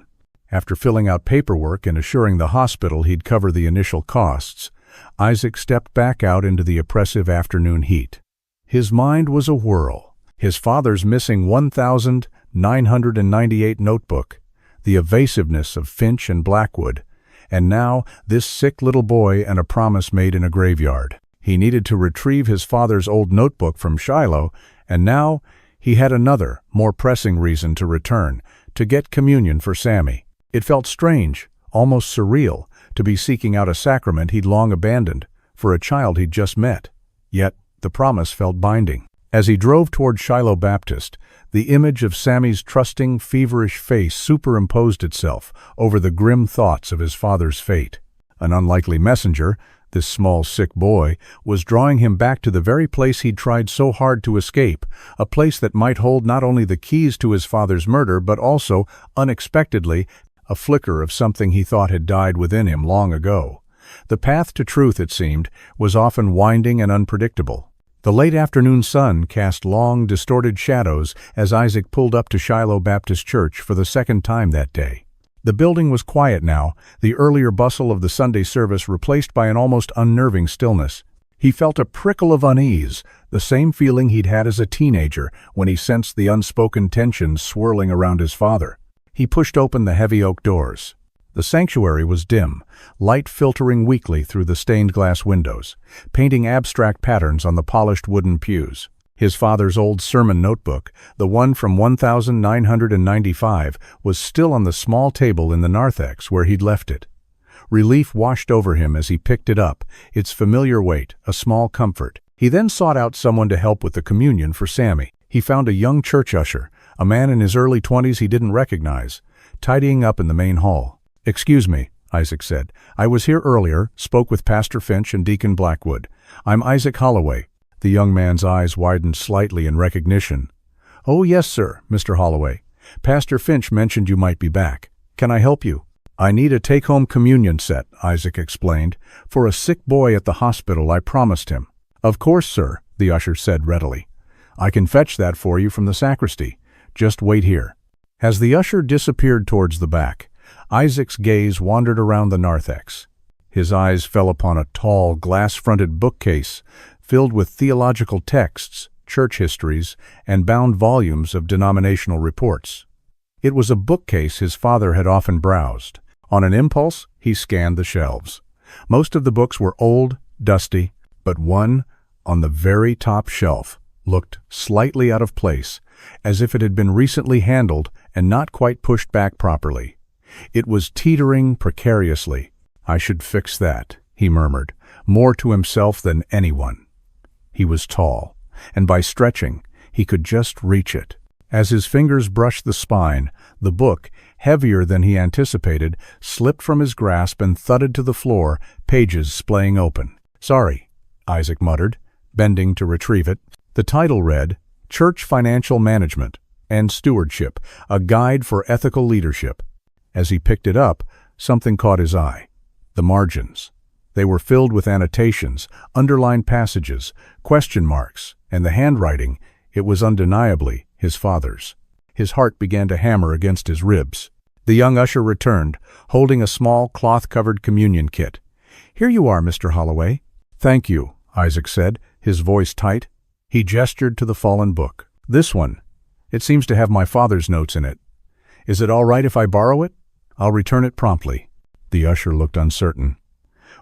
After filling out paperwork and assuring the hospital he'd cover the initial costs, Isaac stepped back out into the oppressive afternoon heat. His mind was a whirl. His father's missing 1998 notebook, the evasiveness of Finch and Blackwood, and now this sick little boy and a promise made in a graveyard. He needed to retrieve his father's old notebook from Shiloh, and now he had another, more pressing reason to return, to get communion for Sammy. It felt strange, almost surreal, to be seeking out a sacrament he'd long abandoned for a child he'd just met. Yet the promise felt binding. As he drove toward Shiloh Baptist, the image of Sammy's trusting, feverish face superimposed itself over the grim thoughts of his father's fate. An unlikely messenger, this small, sick boy, was drawing him back to the very place he'd tried so hard to escape, a place that might hold not only the keys to his father's murder, but also, unexpectedly, a flicker of something he thought had died within him long ago. The path to truth, it seemed, was often winding and unpredictable. The late afternoon sun cast long, distorted shadows as Isaac pulled up to Shiloh Baptist Church for the second time that day. The building was quiet now, the earlier bustle of the Sunday service replaced by an almost unnerving stillness. He felt a prickle of unease, the same feeling he'd had as a teenager when he sensed the unspoken tension swirling around his father. He pushed open the heavy oak doors. The sanctuary was dim, light filtering weakly through the stained glass windows, painting abstract patterns on the polished wooden pews. His father's old sermon notebook, the one from 1995, was still on the small table in the narthex where he'd left it. Relief washed over him as he picked it up, its familiar weight, a small comfort. He then sought out someone to help with the communion for Sammy. He found a young church usher, a man in his early 20s he didn't recognize, tidying up in the main hall. "Excuse me," Isaac said. "I was here earlier, spoke with Pastor Finch and Deacon Blackwood. I'm Isaac Holloway." The young man's eyes widened slightly in recognition. "Oh, yes, sir, Mr. Holloway. Pastor Finch mentioned you might be back. Can I help you?" "I need a take-home communion set," Isaac explained, "for a sick boy at the hospital I promised him." "Of course, sir," the usher said readily. "I can fetch that for you from the sacristy. Just wait here." As the usher disappeared towards the back, Isaac's gaze wandered around the narthex. His eyes fell upon a tall, glass-fronted bookcase filled with theological texts, church histories, and bound volumes of denominational reports. It was a bookcase his father had often browsed. On an impulse, he scanned the shelves. Most of the books were old, dusty, but one, on the very top shelf, looked slightly out of place, as if it had been recently handled and not quite pushed back properly. It was teetering precariously. "I should fix that," he murmured, more to himself than anyone. He was tall, and by stretching, he could just reach it. As his fingers brushed the spine, the book, heavier than he anticipated, slipped from his grasp and thudded to the floor, pages splaying open. "Sorry," Isaac muttered, bending to retrieve it. The title read, "Church Financial Management and Stewardship, a Guide for Ethical Leadership." As he picked it up, something caught his eye. The margins. They were filled with annotations, underlined passages, question marks, and the handwriting, it was undeniably his father's. His heart began to hammer against his ribs. The young usher returned, holding a small cloth-covered communion kit. "Here you are, Mr. Holloway." "Thank you," Isaac said, his voice tight. He gestured to the fallen book. "This one. It seems to have my father's notes in it. Is it all right if I borrow it? I'll return it promptly." The usher looked uncertain.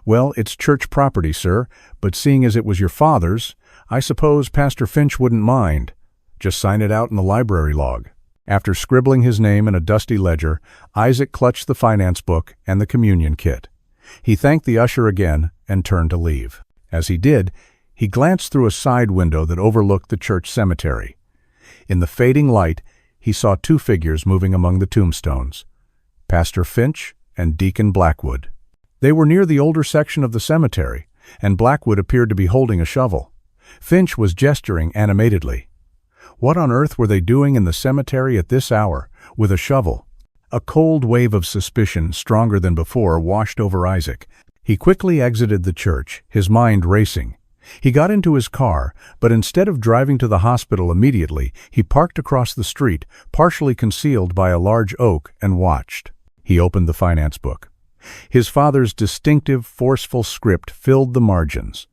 "Well, it's church property, sir, but seeing as it was your father's, I suppose Pastor Finch wouldn't mind. Just sign it out in the library log." After scribbling his name in a dusty ledger, Isaac clutched the finance book and the communion kit. He thanked the usher again and turned to leave. As he did, he glanced through a side window that overlooked the church cemetery. In the fading light, he saw two figures moving among the tombstones, Pastor Finch and Deacon Blackwood. They were near the older section of the cemetery, and Blackwood appeared to be holding a shovel. Finch was gesturing animatedly. What on earth were they doing in the cemetery at this hour, with a shovel? A cold wave of suspicion, stronger than before, washed over Isaac. He quickly exited the church, his mind racing. He got into his car, but instead of driving to the hospital immediately, he parked across the street, partially concealed by a large oak, and watched. He opened the finance book. His father's distinctive, forceful script filled the margins.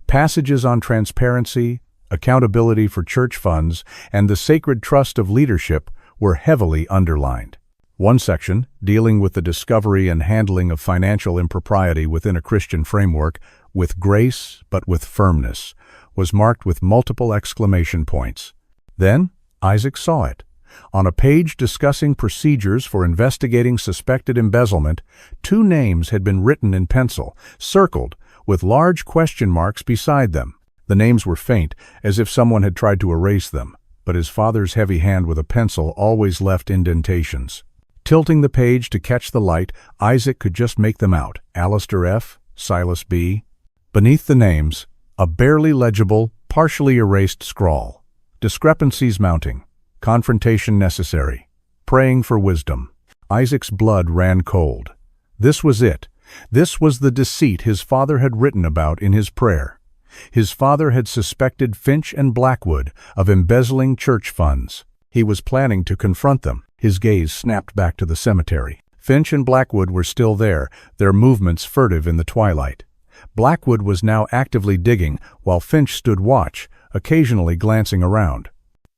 Passages on transparency, accountability for church funds, and the sacred trust of leadership were heavily underlined. One section, dealing with the discovery and handling of financial impropriety within a Christian framework, with grace but with firmness, was marked with multiple exclamation points. Then, Isaac saw it. On a page discussing procedures for investigating suspected embezzlement, two names had been written in pencil, circled, with large question marks beside them. The names were faint, as if someone had tried to erase them, but his father's heavy hand with a pencil always left indentations. Tilting the page to catch the light, Isaac could just make them out. Alistair F., Silas B. Beneath the names, a barely legible, partially erased scrawl. Discrepancies mounting. Confrontation necessary. Praying for wisdom. Isaac's blood ran cold. This was it. This was the deceit his father had written about in his prayer. His father had suspected Finch and Blackwood of embezzling church funds. He was planning to confront them. His gaze snapped back to the cemetery. Finch and Blackwood were still there, their movements furtive in the twilight. Blackwood was now actively digging, while Finch stood watch, occasionally glancing around.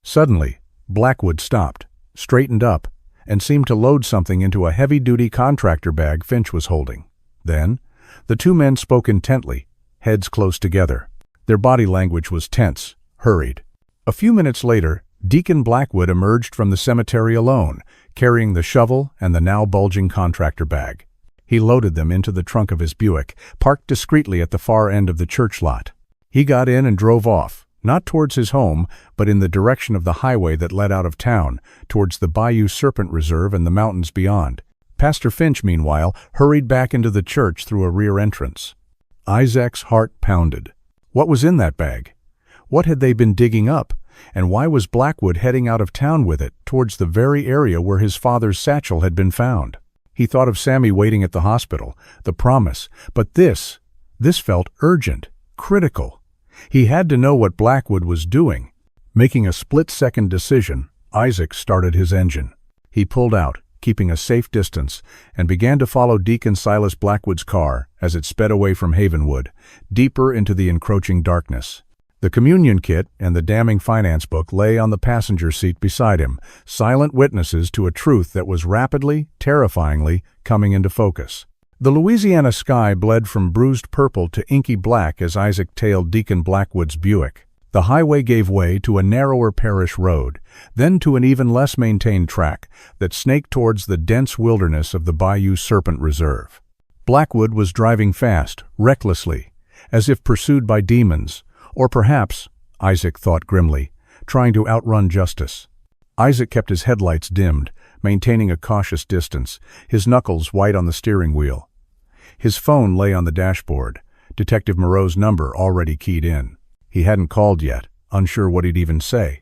Suddenly, Blackwood stopped, straightened up, and seemed to load something into a heavy-duty contractor bag Finch was holding. Then, the two men spoke intently, heads close together. Their body language was tense, hurried. A few minutes later, Deacon Blackwood emerged from the cemetery alone, carrying the shovel and the now bulging contractor bag. He loaded them into the trunk of his Buick, parked discreetly at the far end of the church lot. He got in and drove off, not towards his home, but in the direction of the highway that led out of town, towards the Bayou Serpent Reserve and the mountains beyond. Pastor Finch, meanwhile, hurried back into the church through a rear entrance. Isaac's heart pounded. What was in that bag? What had they been digging up? And why was Blackwood heading out of town with it, towards the very area where his father's satchel had been found? He thought of Sammy waiting at the hospital, the promise, but this felt urgent, critical. He had to know what Blackwood was doing. Making a split-second decision, Isaac started his engine. He pulled out, keeping a safe distance, and began to follow Deacon Silas Blackwood's car as it sped away from Havenwood, deeper into the encroaching darkness. The communion kit and the damning finance book lay on the passenger seat beside him, silent witnesses to a truth that was rapidly, terrifyingly, coming into focus. The Louisiana sky bled from bruised purple to inky black as Isaac tailed Deacon Blackwood's Buick. The highway gave way to a narrower parish road, then to an even less maintained track that snaked towards the dense wilderness of the Bayou Serpent Reserve. Blackwood was driving fast, recklessly, as if pursued by demons, or perhaps, Isaac thought grimly, trying to outrun justice. Isaac kept his headlights dimmed, maintaining a cautious distance, his knuckles white on the steering wheel. His phone lay on the dashboard, Detective Moreau's number already keyed in. He hadn't called yet, unsure what he'd even say.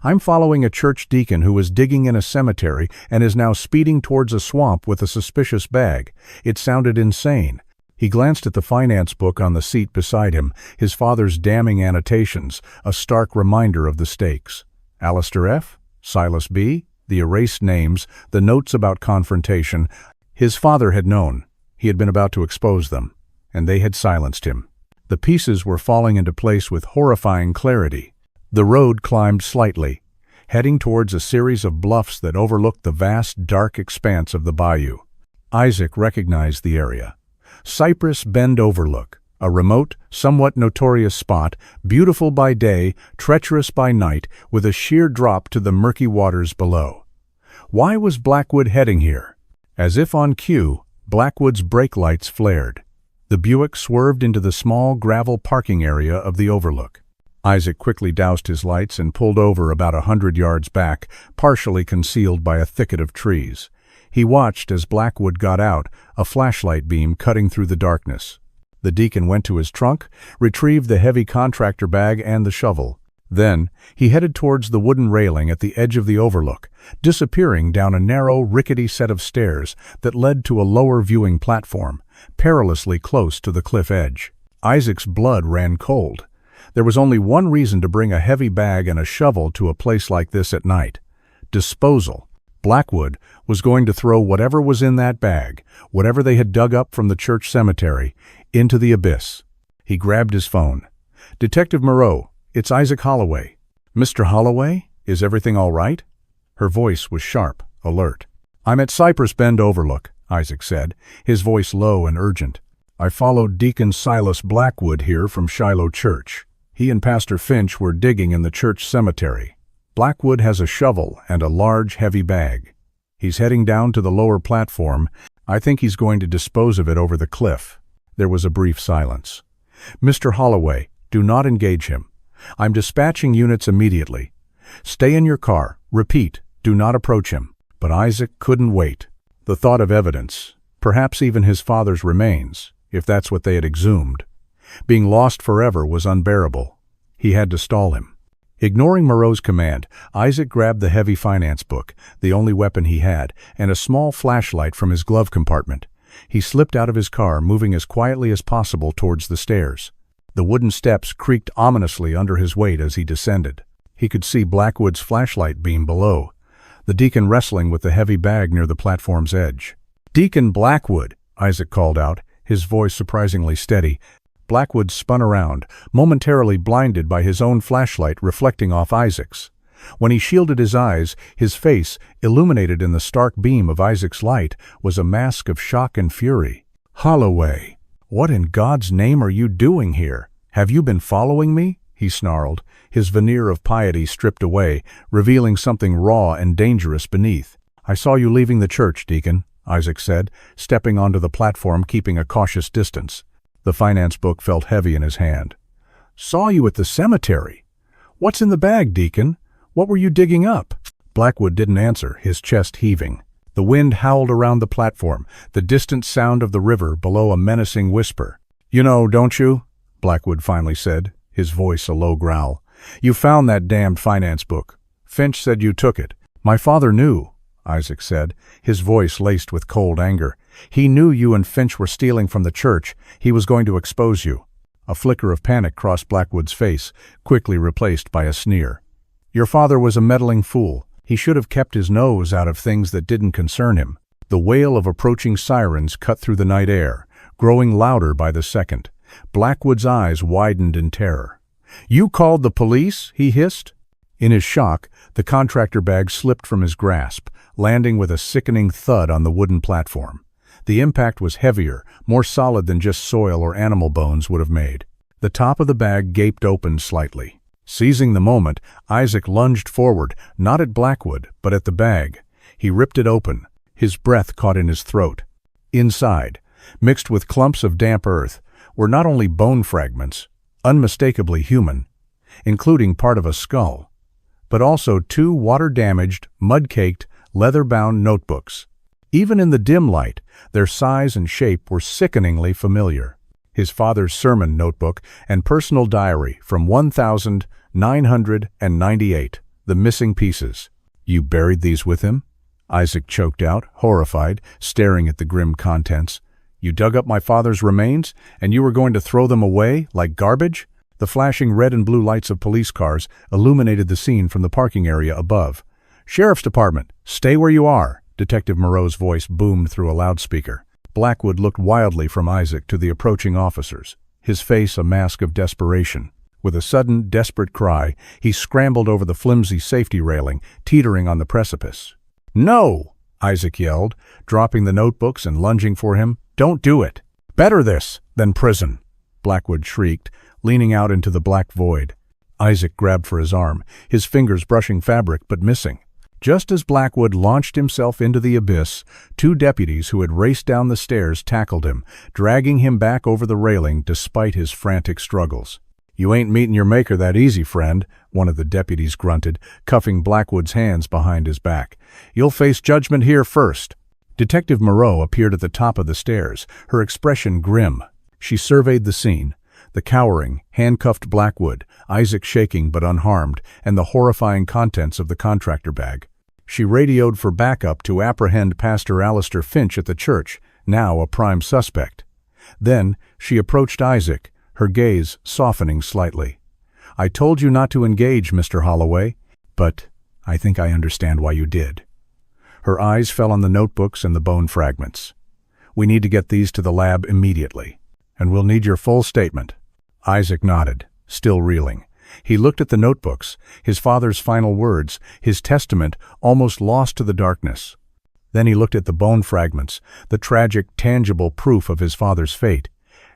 "I'm following a church deacon who was digging in a cemetery and is now speeding towards a swamp with a suspicious bag." It sounded insane. He glanced at the finance book on the seat beside him, his father's damning annotations, a stark reminder of the stakes. Alistair F., Silas B., the erased names, the notes about confrontation. His father had known. He had been about to expose them, and they had silenced him. The pieces were falling into place with horrifying clarity. The road climbed slightly, heading towards a series of bluffs that overlooked the vast, dark expanse of the bayou. Isaac recognized the area. Cypress Bend Overlook, a remote, somewhat notorious spot, beautiful by day, treacherous by night, with a sheer drop to the murky waters below. Why was Blackwood heading here? As if on cue, Blackwood's brake lights flared. The Buick swerved into the small gravel parking area of the overlook. Isaac quickly doused his lights and pulled over about 100 yards back, partially concealed by a thicket of trees. He watched as Blackwood got out, a flashlight beam cutting through the darkness. The deacon went to his trunk, retrieved the heavy contractor bag and the shovel. Then, he headed towards the wooden railing at the edge of the overlook, disappearing down a narrow, rickety set of stairs that led to a lower viewing platform, perilously close to the cliff edge. Isaac's blood ran cold. There was only one reason to bring a heavy bag and a shovel to a place like this at night: disposal. Blackwood was going to throw whatever was in that bag, whatever they had dug up from the church cemetery, into the abyss. He grabbed his phone. "Detective Moreau, it's Isaac Holloway." "Mr. Holloway, is everything all right?" Her voice was sharp, alert. "I'm at Cypress Bend Overlook," Isaac said, his voice low and urgent. "I followed Deacon Silas Blackwood here from Shiloh Church. He and Pastor Finch were digging in the church cemetery. Blackwood has a shovel and a large, heavy bag. He's heading down to the lower platform. I think he's going to dispose of it over the cliff." There was a brief silence. "Mr. Holloway, do not engage him. I'm dispatching units immediately. Stay in your car. Repeat, do not approach him." But Isaac couldn't wait. The thought of evidence, perhaps even his father's remains, if that's what they had exhumed, being lost forever was unbearable. He had to stall him. Ignoring Moreau's command, Isaac grabbed the heavy finance book, the only weapon he had, and a small flashlight from his glove compartment. He slipped out of his car, moving as quietly as possible towards the stairs. The wooden steps creaked ominously under his weight as he descended. He could see Blackwood's flashlight beam below, the deacon wrestling with the heavy bag near the platform's edge. "Deacon Blackwood," Isaac called out, his voice surprisingly steady. Blackwood spun around, momentarily blinded by his own flashlight reflecting off Isaac's. When he shielded his eyes, his face, illuminated in the stark beam of Isaac's light, was a mask of shock and fury. "Holloway, what in God's name are you doing here? Have you been following me?" he snarled, his veneer of piety stripped away, revealing something raw and dangerous beneath. "I saw you leaving the church, Deacon," Isaac said, stepping onto the platform, keeping a cautious distance. The finance book felt heavy in his hand. "Saw you at the cemetery. What's in the bag, Deacon? What were you digging up?" Blackwood didn't answer, his chest heaving. The wind howled around the platform, the distant sound of the river below a menacing whisper. "You know, don't you?" Blackwood finally said, his voice a low growl. "You found that damned finance book. Finch said you took it." "My father knew," Isaac said, his voice laced with cold anger. "He knew you and Finch were stealing from the church. He was going to expose you." A flicker of panic crossed Blackwood's face, quickly replaced by a sneer. "Your father was a meddling fool. He should have kept his nose out of things that didn't concern him." The wail of approaching sirens cut through the night air, growing louder by the second. Blackwood's eyes widened in terror. "You called the police?" he hissed. In his shock, the contractor bag slipped from his grasp, landing with a sickening thud on the wooden platform. The impact was heavier, more solid than just soil or animal bones would have made. The top of the bag gaped open slightly. Seizing the moment, Isaac lunged forward, not at Blackwood, but at the bag. He ripped it open. His breath caught in his throat. Inside, mixed with clumps of damp earth, were not only bone fragments, unmistakably human, including part of a skull, but also two water-damaged, mud-caked, leather-bound notebooks. Even in the dim light, their size and shape were sickeningly familiar. His father's sermon notebook and personal diary from 1998, the missing pieces. "You buried these with him?" Isaac choked out, horrified, staring at the grim contents. "You dug up my father's remains, and you were going to throw them away like garbage?" The flashing red and blue lights of police cars illuminated the scene from the parking area above. "Sheriff's Department, stay where you are," Detective Moreau's voice boomed through a loudspeaker. Blackwood looked wildly from Isaac to the approaching officers, his face a mask of desperation. With a sudden, desperate cry, he scrambled over the flimsy safety railing, teetering on the precipice. "No!" Isaac yelled, dropping the notebooks and lunging for him. "Don't do it! Better this than prison!" Blackwood shrieked, leaning out into the black void. Isaac grabbed for his arm, his fingers brushing fabric but missing. Just as Blackwood launched himself into the abyss, two deputies who had raced down the stairs tackled him, dragging him back over the railing despite his frantic struggles. "You ain't meeting your maker that easy, friend," one of the deputies grunted, cuffing Blackwood's hands behind his back. "You'll face judgment here first." Detective Moreau appeared at the top of the stairs, her expression grim. She surveyed the scene. The cowering, handcuffed Blackwood, Isaac shaking but unharmed, and the horrifying contents of the contractor bag. She radioed for backup to apprehend Pastor Alistair Finch at the church, now a prime suspect. Then she approached Isaac, her gaze softening slightly. "I told you not to engage, Mr. Holloway, but I think I understand why you did." Her eyes fell on the notebooks and the bone fragments. "We need to get these to the lab immediately, and we'll need your full statement." Isaac nodded, still reeling. He looked at the notebooks, his father's final words, his testament almost lost to the darkness. Then he looked at the bone fragments, the tragic, tangible proof of his father's fate.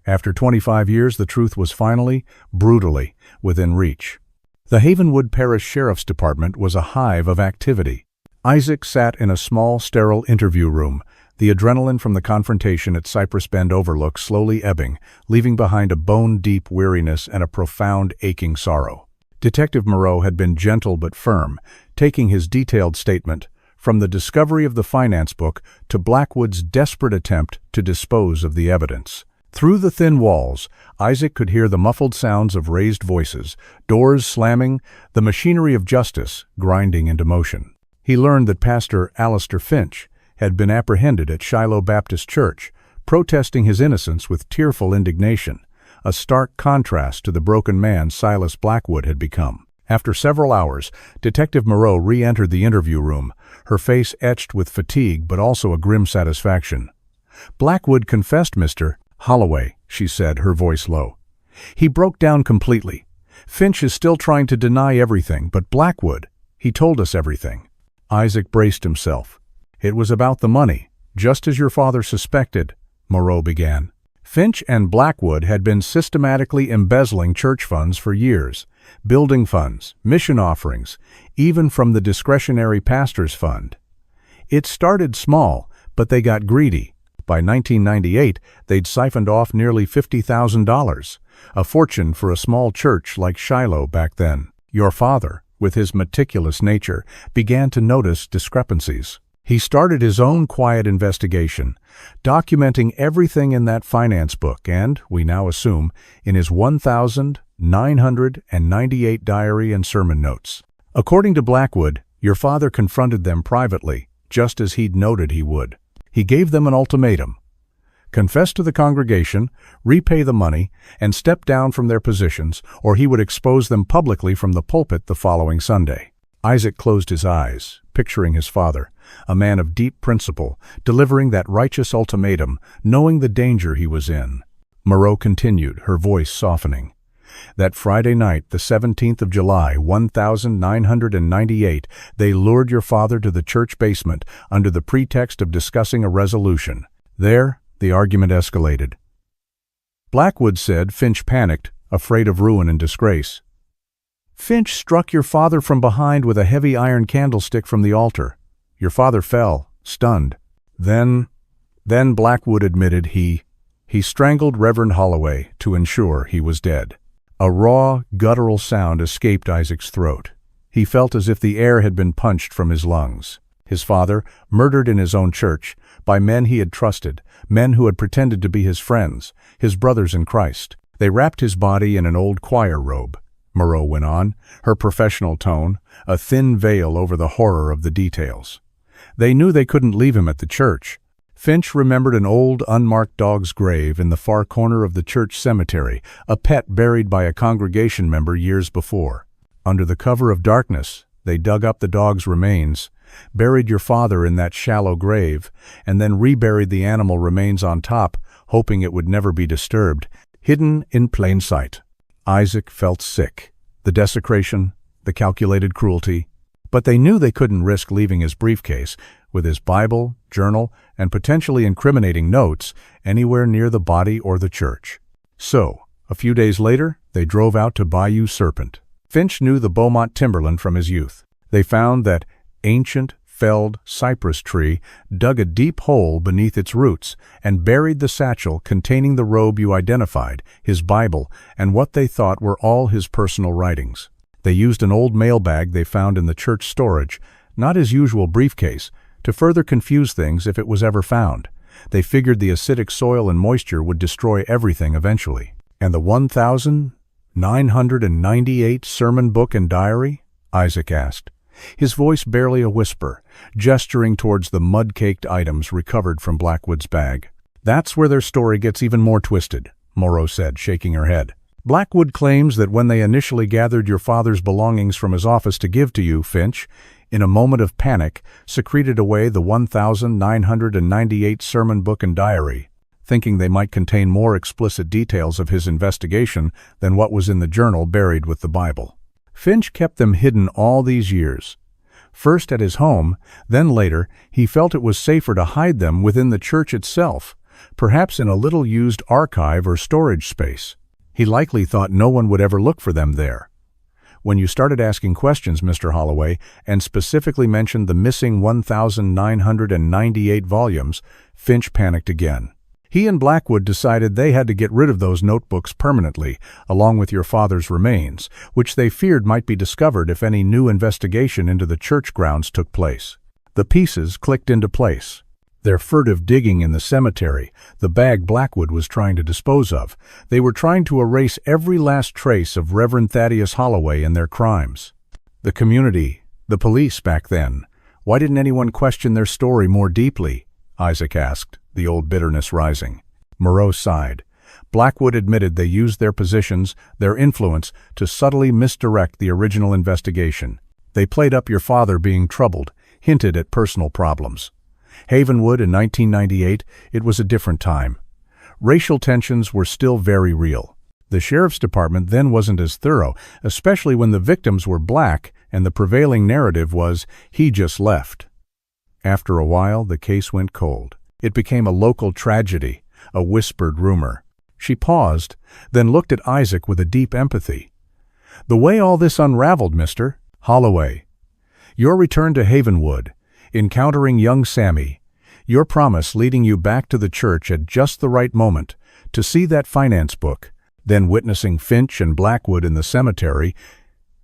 After 25 years, the truth was finally, brutally, within reach. The Havenwood Parish Sheriff's Department was a hive of activity. Isaac sat in a small, sterile interview room, the adrenaline from the confrontation at Cypress Bend Overlook slowly ebbing, leaving behind a bone-deep weariness and a profound, aching sorrow. Detective Moreau had been gentle but firm, taking his detailed statement, from the discovery of the finance book to Blackwood's desperate attempt to dispose of the evidence. Through the thin walls, Isaac could hear the muffled sounds of raised voices, doors slamming, the machinery of justice grinding into motion. He learned that Pastor Alistair Finch had been apprehended at Shiloh Baptist Church, protesting his innocence with tearful indignation, a stark contrast to the broken man Silas Blackwood had become. After several hours, Detective Moreau re-entered the interview room, her face etched with fatigue but also a grim satisfaction. "Blackwood confessed, Mr. Holloway," she said, her voice low. "He broke down completely. Finch is still trying to deny everything, but Blackwood, he told us everything." Isaac braced himself. "It was about the money, just as your father suspected," Moreau began. "Finch and Blackwood had been systematically embezzling church funds for years, building funds, mission offerings, even from the discretionary pastor's fund. It started small, but they got greedy. By 1998, they'd siphoned off nearly $50,000, a fortune for a small church like Shiloh back then. Your father, with his meticulous nature, began to notice discrepancies. He started his own quiet investigation, documenting everything in that finance book and, we now assume, in his 1,998 diary and sermon notes. According to Blackwood, your father confronted them privately, just as he'd noted he would. He gave them an ultimatum: confess to the congregation, repay the money, and step down from their positions, or he would expose them publicly from the pulpit the following Sunday. Isaac closed his eyes, picturing his father, a man of deep principle, delivering that righteous ultimatum, knowing the danger he was in. Moreau continued, her voice softening. That Friday night, the 17th of July, 1998, they lured your father to the church basement under the pretext of discussing a resolution. There, the argument escalated. Blackwood said Finch panicked, afraid of ruin and disgrace. Finch struck your father from behind with a heavy iron candlestick from the altar. Your father fell, stunned. Then Blackwood admitted he strangled Reverend Holloway to ensure he was dead. A raw, guttural sound escaped Isaac's throat. He felt as if the air had been punched from his lungs. His father, murdered in his own church, by men he had trusted, men who had pretended to be his friends, his brothers in Christ. They wrapped his body in an old choir robe, Moreau went on, her professional tone, a thin veil over the horror of the details. They knew they couldn't leave him at the church. Finch remembered an old, unmarked dog's grave in the far corner of the church cemetery, a pet buried by a congregation member years before. Under the cover of darkness, they dug up the dog's remains, buried your father in that shallow grave, and then reburied the animal remains on top, hoping it would never be disturbed, hidden in plain sight. Isaac felt sick. The desecration, the calculated cruelty. But they knew they couldn't risk leaving his briefcase, with his Bible, journal, and potentially incriminating notes, anywhere near the body or the church. So, a few days later, they drove out to Bayou Serpent. Finch knew the Beaumont timberland from his youth. They found that ancient, felled cypress tree, dug a deep hole beneath its roots, and buried the satchel containing the robe you identified, his Bible, and what they thought were all his personal writings. They used an old mailbag they found in the church storage, not his usual briefcase, to further confuse things if it was ever found. They figured the acidic soil and moisture would destroy everything eventually. And the 1,998 sermon book and diary? Isaac asked, his voice barely a whisper, gesturing towards the mud-caked items recovered from Blackwood's bag. That's where their story gets even more twisted, Moreau said, shaking her head. Blackwood claims that when they initially gathered your father's belongings from his office to give to you, Finch, in a moment of panic, secreted away the 1,998 sermon book and diary, thinking they might contain more explicit details of his investigation than what was in the journal buried with the Bible. Finch kept them hidden all these years. First at his home, then later, he felt it was safer to hide them within the church itself, perhaps in a little-used archive or storage space. He likely thought no one would ever look for them there. When you started asking questions, Mr. Holloway, and specifically mentioned the missing 1,998 volumes, Finch panicked again. He and Blackwood decided they had to get rid of those notebooks permanently, along with your father's remains, which they feared might be discovered if any new investigation into the church grounds took place. The pieces clicked into place. Their furtive digging in the cemetery, the bag Blackwood was trying to dispose of, they were trying to erase every last trace of Reverend Thaddeus Holloway and their crimes. The community, the police back then, why didn't anyone question their story more deeply? Isaac asked, the old bitterness rising. Moreau sighed. Blackwood admitted they used their positions, their influence, to subtly misdirect the original investigation. They played up your father being troubled, hinted at personal problems. Havenwood in 1998, it was a different time. Racial tensions were still very real. The sheriff's department then wasn't as thorough, especially when the victims were black and the prevailing narrative was, he just left. After a while, the case went cold. It became a local tragedy, a whispered rumor. She paused, then looked at Isaac with a deep empathy. The way all this unraveled, Mr. Holloway. Your return to Havenwood, encountering young Sammy, your promise leading you back to the church at just the right moment to see that finance book, then witnessing Finch and Blackwood in the cemetery,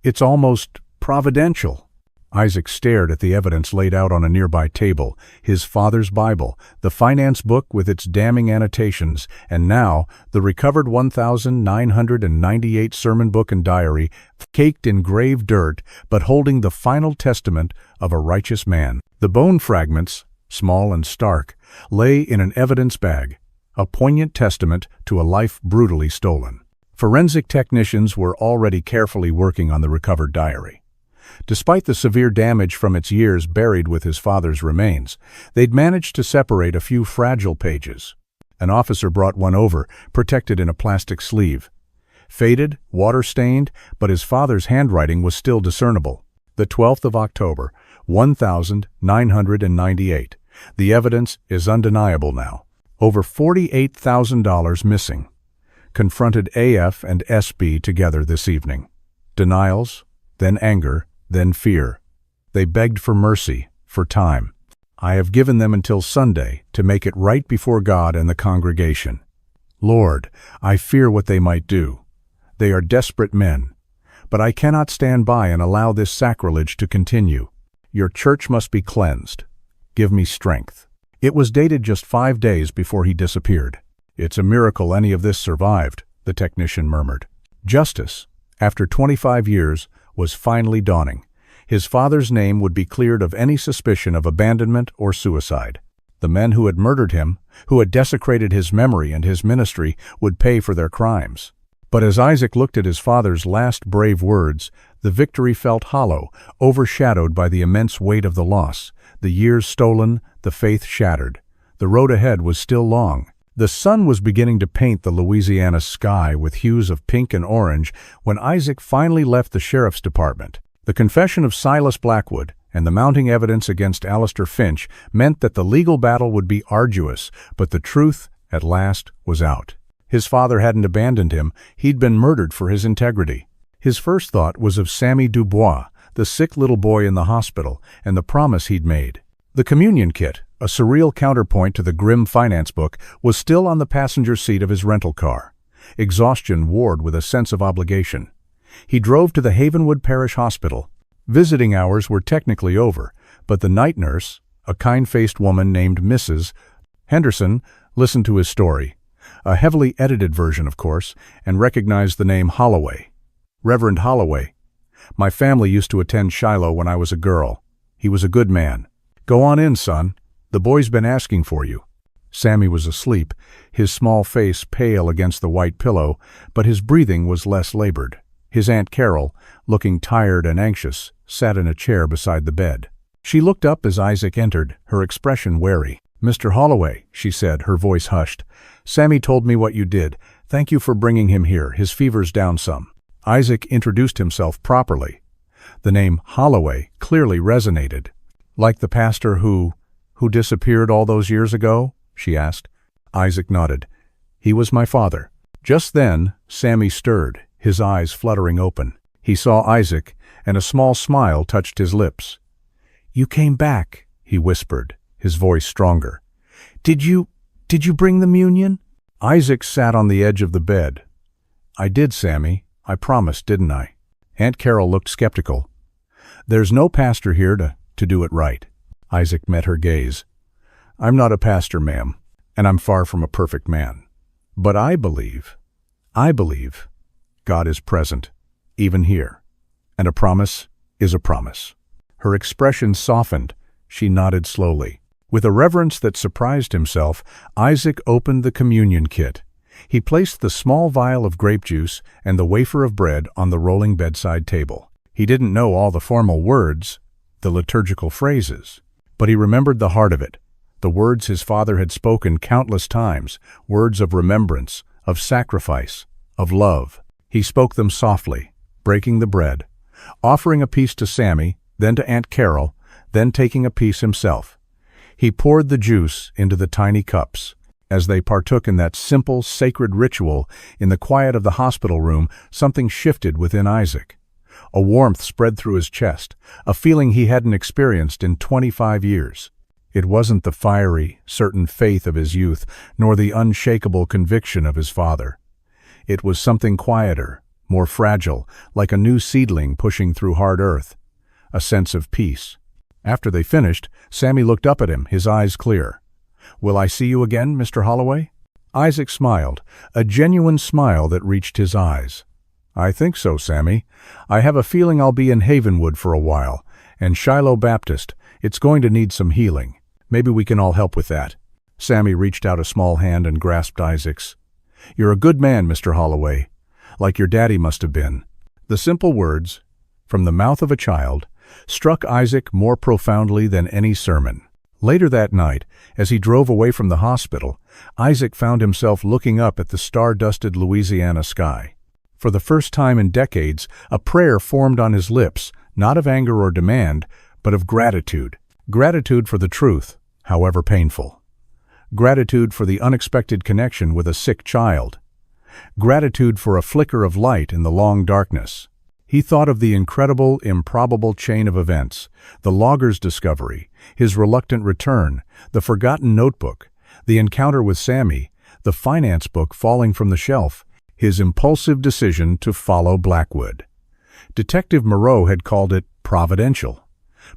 it's almost providential. Isaac stared at the evidence laid out on a nearby table, his father's Bible, the finance book with its damning annotations, and now the recovered 1,998 sermon book and diary, caked in grave dirt but holding the final testament of a righteous man. The bone fragments, small and stark, lay in an evidence bag, a poignant testament to a life brutally stolen. Forensic technicians were already carefully working on the recovered diary. Despite the severe damage from its years buried with his father's remains, they'd managed to separate a few fragile pages. An officer brought one over, protected in a plastic sleeve. Faded, water-stained, but his father's handwriting was still discernible. The 12th of October, 1,998. The evidence is undeniable now. Over $48,000 missing. Confronted AF and SB together this evening. Denials, then anger, then fear. They begged for mercy, for time. I have given them until Sunday to make it right before God and the congregation. Lord, I fear what they might do. They are desperate men. But I cannot stand by and allow this sacrilege to continue. Your church must be cleansed. Give me strength. It was dated just 5 days before he disappeared. It's a miracle any of this survived, the technician murmured. Justice, after 25 years, was finally dawning. His father's name would be cleared of any suspicion of abandonment or suicide. The men who had murdered him, who had desecrated his memory and his ministry, would pay for their crimes. But as Isaac looked at his father's last brave words, the victory felt hollow, overshadowed by the immense weight of the loss. The years stolen, the faith shattered. The road ahead was still long. The sun was beginning to paint the Louisiana sky with hues of pink and orange when Isaac finally left the sheriff's department. The confession of Silas Blackwood and the mounting evidence against Alistair Finch meant that the legal battle would be arduous, but the truth, at last, was out. His father hadn't abandoned him, he'd been murdered for his integrity. His first thought was of Sammy Dubois, the sick little boy in the hospital, and the promise he'd made. The communion kit, a surreal counterpoint to the grim finance book, was still on the passenger seat of his rental car. Exhaustion warred with a sense of obligation. He drove to the Havenwood Parish Hospital. Visiting hours were technically over, but the night nurse, a kind-faced woman named Mrs. Henderson, listened to his story. A heavily edited version, of course, and recognized the name Holloway. Reverend Holloway. My family used to attend Shiloh when I was a girl. He was a good man. Go on in, son. The boy's been asking for you. Sammy was asleep, his small face pale against the white pillow, but his breathing was less labored. His Aunt Carol, looking tired and anxious, sat in a chair beside the bed. She looked up as Isaac entered, her expression wary. "Mr. Holloway," she said, her voice hushed. "Sammy told me what you did. Thank you for bringing him here. His fever's down some." Isaac introduced himself properly. The name Holloway clearly resonated. "Like the pastor who disappeared all those years ago?" she asked. Isaac nodded. "He was my father." Just then, Sammy stirred, his eyes fluttering open. He saw Isaac, and a small smile touched his lips. "You came back," he whispered, his voice stronger. Did you bring the communion?" Isaac sat on the edge of the bed. "I did, Sammy. I promised, didn't I?" Aunt Carol looked skeptical. "There's no pastor here to do it right." Isaac met her gaze. "I'm not a pastor, ma'am, and I'm far from a perfect man. But I believe God is present, even here, and a promise is a promise." Her expression softened. She nodded slowly. With a reverence that surprised himself, Isaac opened the communion kit. He placed the small vial of grape juice and the wafer of bread on the rolling bedside table. He didn't know all the formal words, the liturgical phrases, but he remembered the heart of it, the words his father had spoken countless times, words of remembrance, of sacrifice, of love. He spoke them softly, breaking the bread, offering a piece to Sammy, then to Aunt Carol, then taking a piece himself. He poured the juice into the tiny cups. As they partook in that simple, sacred ritual in the quiet of the hospital room, something shifted within Isaac. A warmth spread through his chest, a feeling he hadn't experienced in 25 years. It wasn't the fiery, certain faith of his youth, nor the unshakable conviction of his father. It was something quieter, more fragile, like a new seedling pushing through hard earth. A sense of peace. After they finished, Sammy looked up at him, his eyes clear. "Will I see you again, Mr. Holloway?" Isaac smiled, a genuine smile that reached his eyes. "I think so, Sammy. I have a feeling I'll be in Havenwood for a while, and Shiloh Baptist, it's going to need some healing. Maybe we can all help with that." Sammy reached out a small hand and grasped Isaac's. "You're a good man, Mr. Holloway, like your daddy must have been." The simple words, from the mouth of a child, struck Isaac more profoundly than any sermon. Later that night, as he drove away from the hospital, Isaac found himself looking up at the star-dusted Louisiana sky. For the first time in decades, a prayer formed on his lips, not of anger or demand, but of gratitude. Gratitude for the truth, however painful. Gratitude for the unexpected connection with a sick child. Gratitude for a flicker of light in the long darkness. He thought of the incredible, improbable chain of events, the logger's discovery, his reluctant return, the forgotten notebook, the encounter with Sammy, the finance book falling from the shelf, his impulsive decision to follow Blackwood. Detective Moreau had called it providential.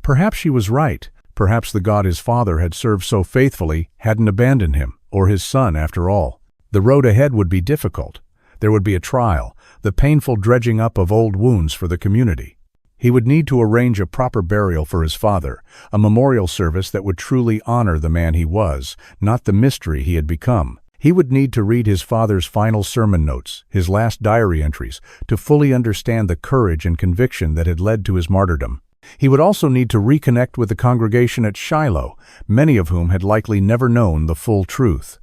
Perhaps she was right. Perhaps the God his father had served so faithfully hadn't abandoned him, or his son after all. The road ahead would be difficult. There would be a trial, the painful dredging up of old wounds for the community. He would need to arrange a proper burial for his father, a memorial service that would truly honor the man he was, not the mystery he had become. He would need to read his father's final sermon notes, his last diary entries, to fully understand the courage and conviction that had led to his martyrdom. He would also need to reconnect with the congregation at Shiloh, many of whom had likely never known the full truth.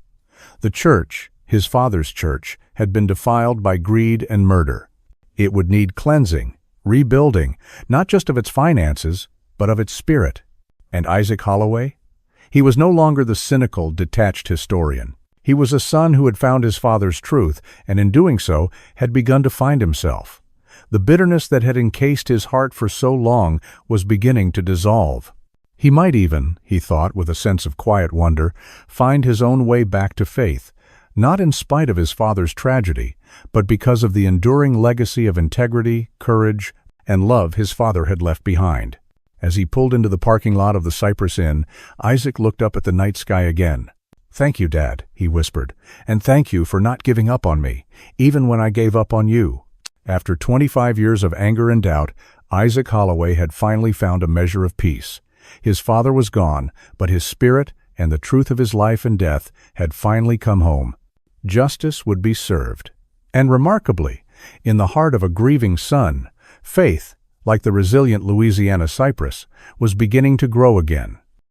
The church, his father's church, had been defiled by greed and murder. It would need cleansing, rebuilding, not just of its finances, but of its spirit. And Isaac Holloway? He was no longer the cynical, detached historian. He was a son who had found his father's truth, and in doing so, had begun to find himself. The bitterness that had encased his heart for so long was beginning to dissolve. He might even, he thought with a sense of quiet wonder, find his own way back to faith, not in spite of his father's tragedy, but because of the enduring legacy of integrity, courage, and love his father had left behind. As he pulled into the parking lot of the Cypress Inn, Isaac looked up at the night sky again. "Thank you, Dad," he whispered, "and thank you for not giving up on me, even when I gave up on you." After 25 years of anger and doubt, Isaac Holloway had finally found a measure of peace. His father was gone, but his spirit and the truth of his life and death had finally come home. Justice would be served. And remarkably, in the heart of a grieving son, faith, like the resilient Louisiana cypress, was beginning to grow again.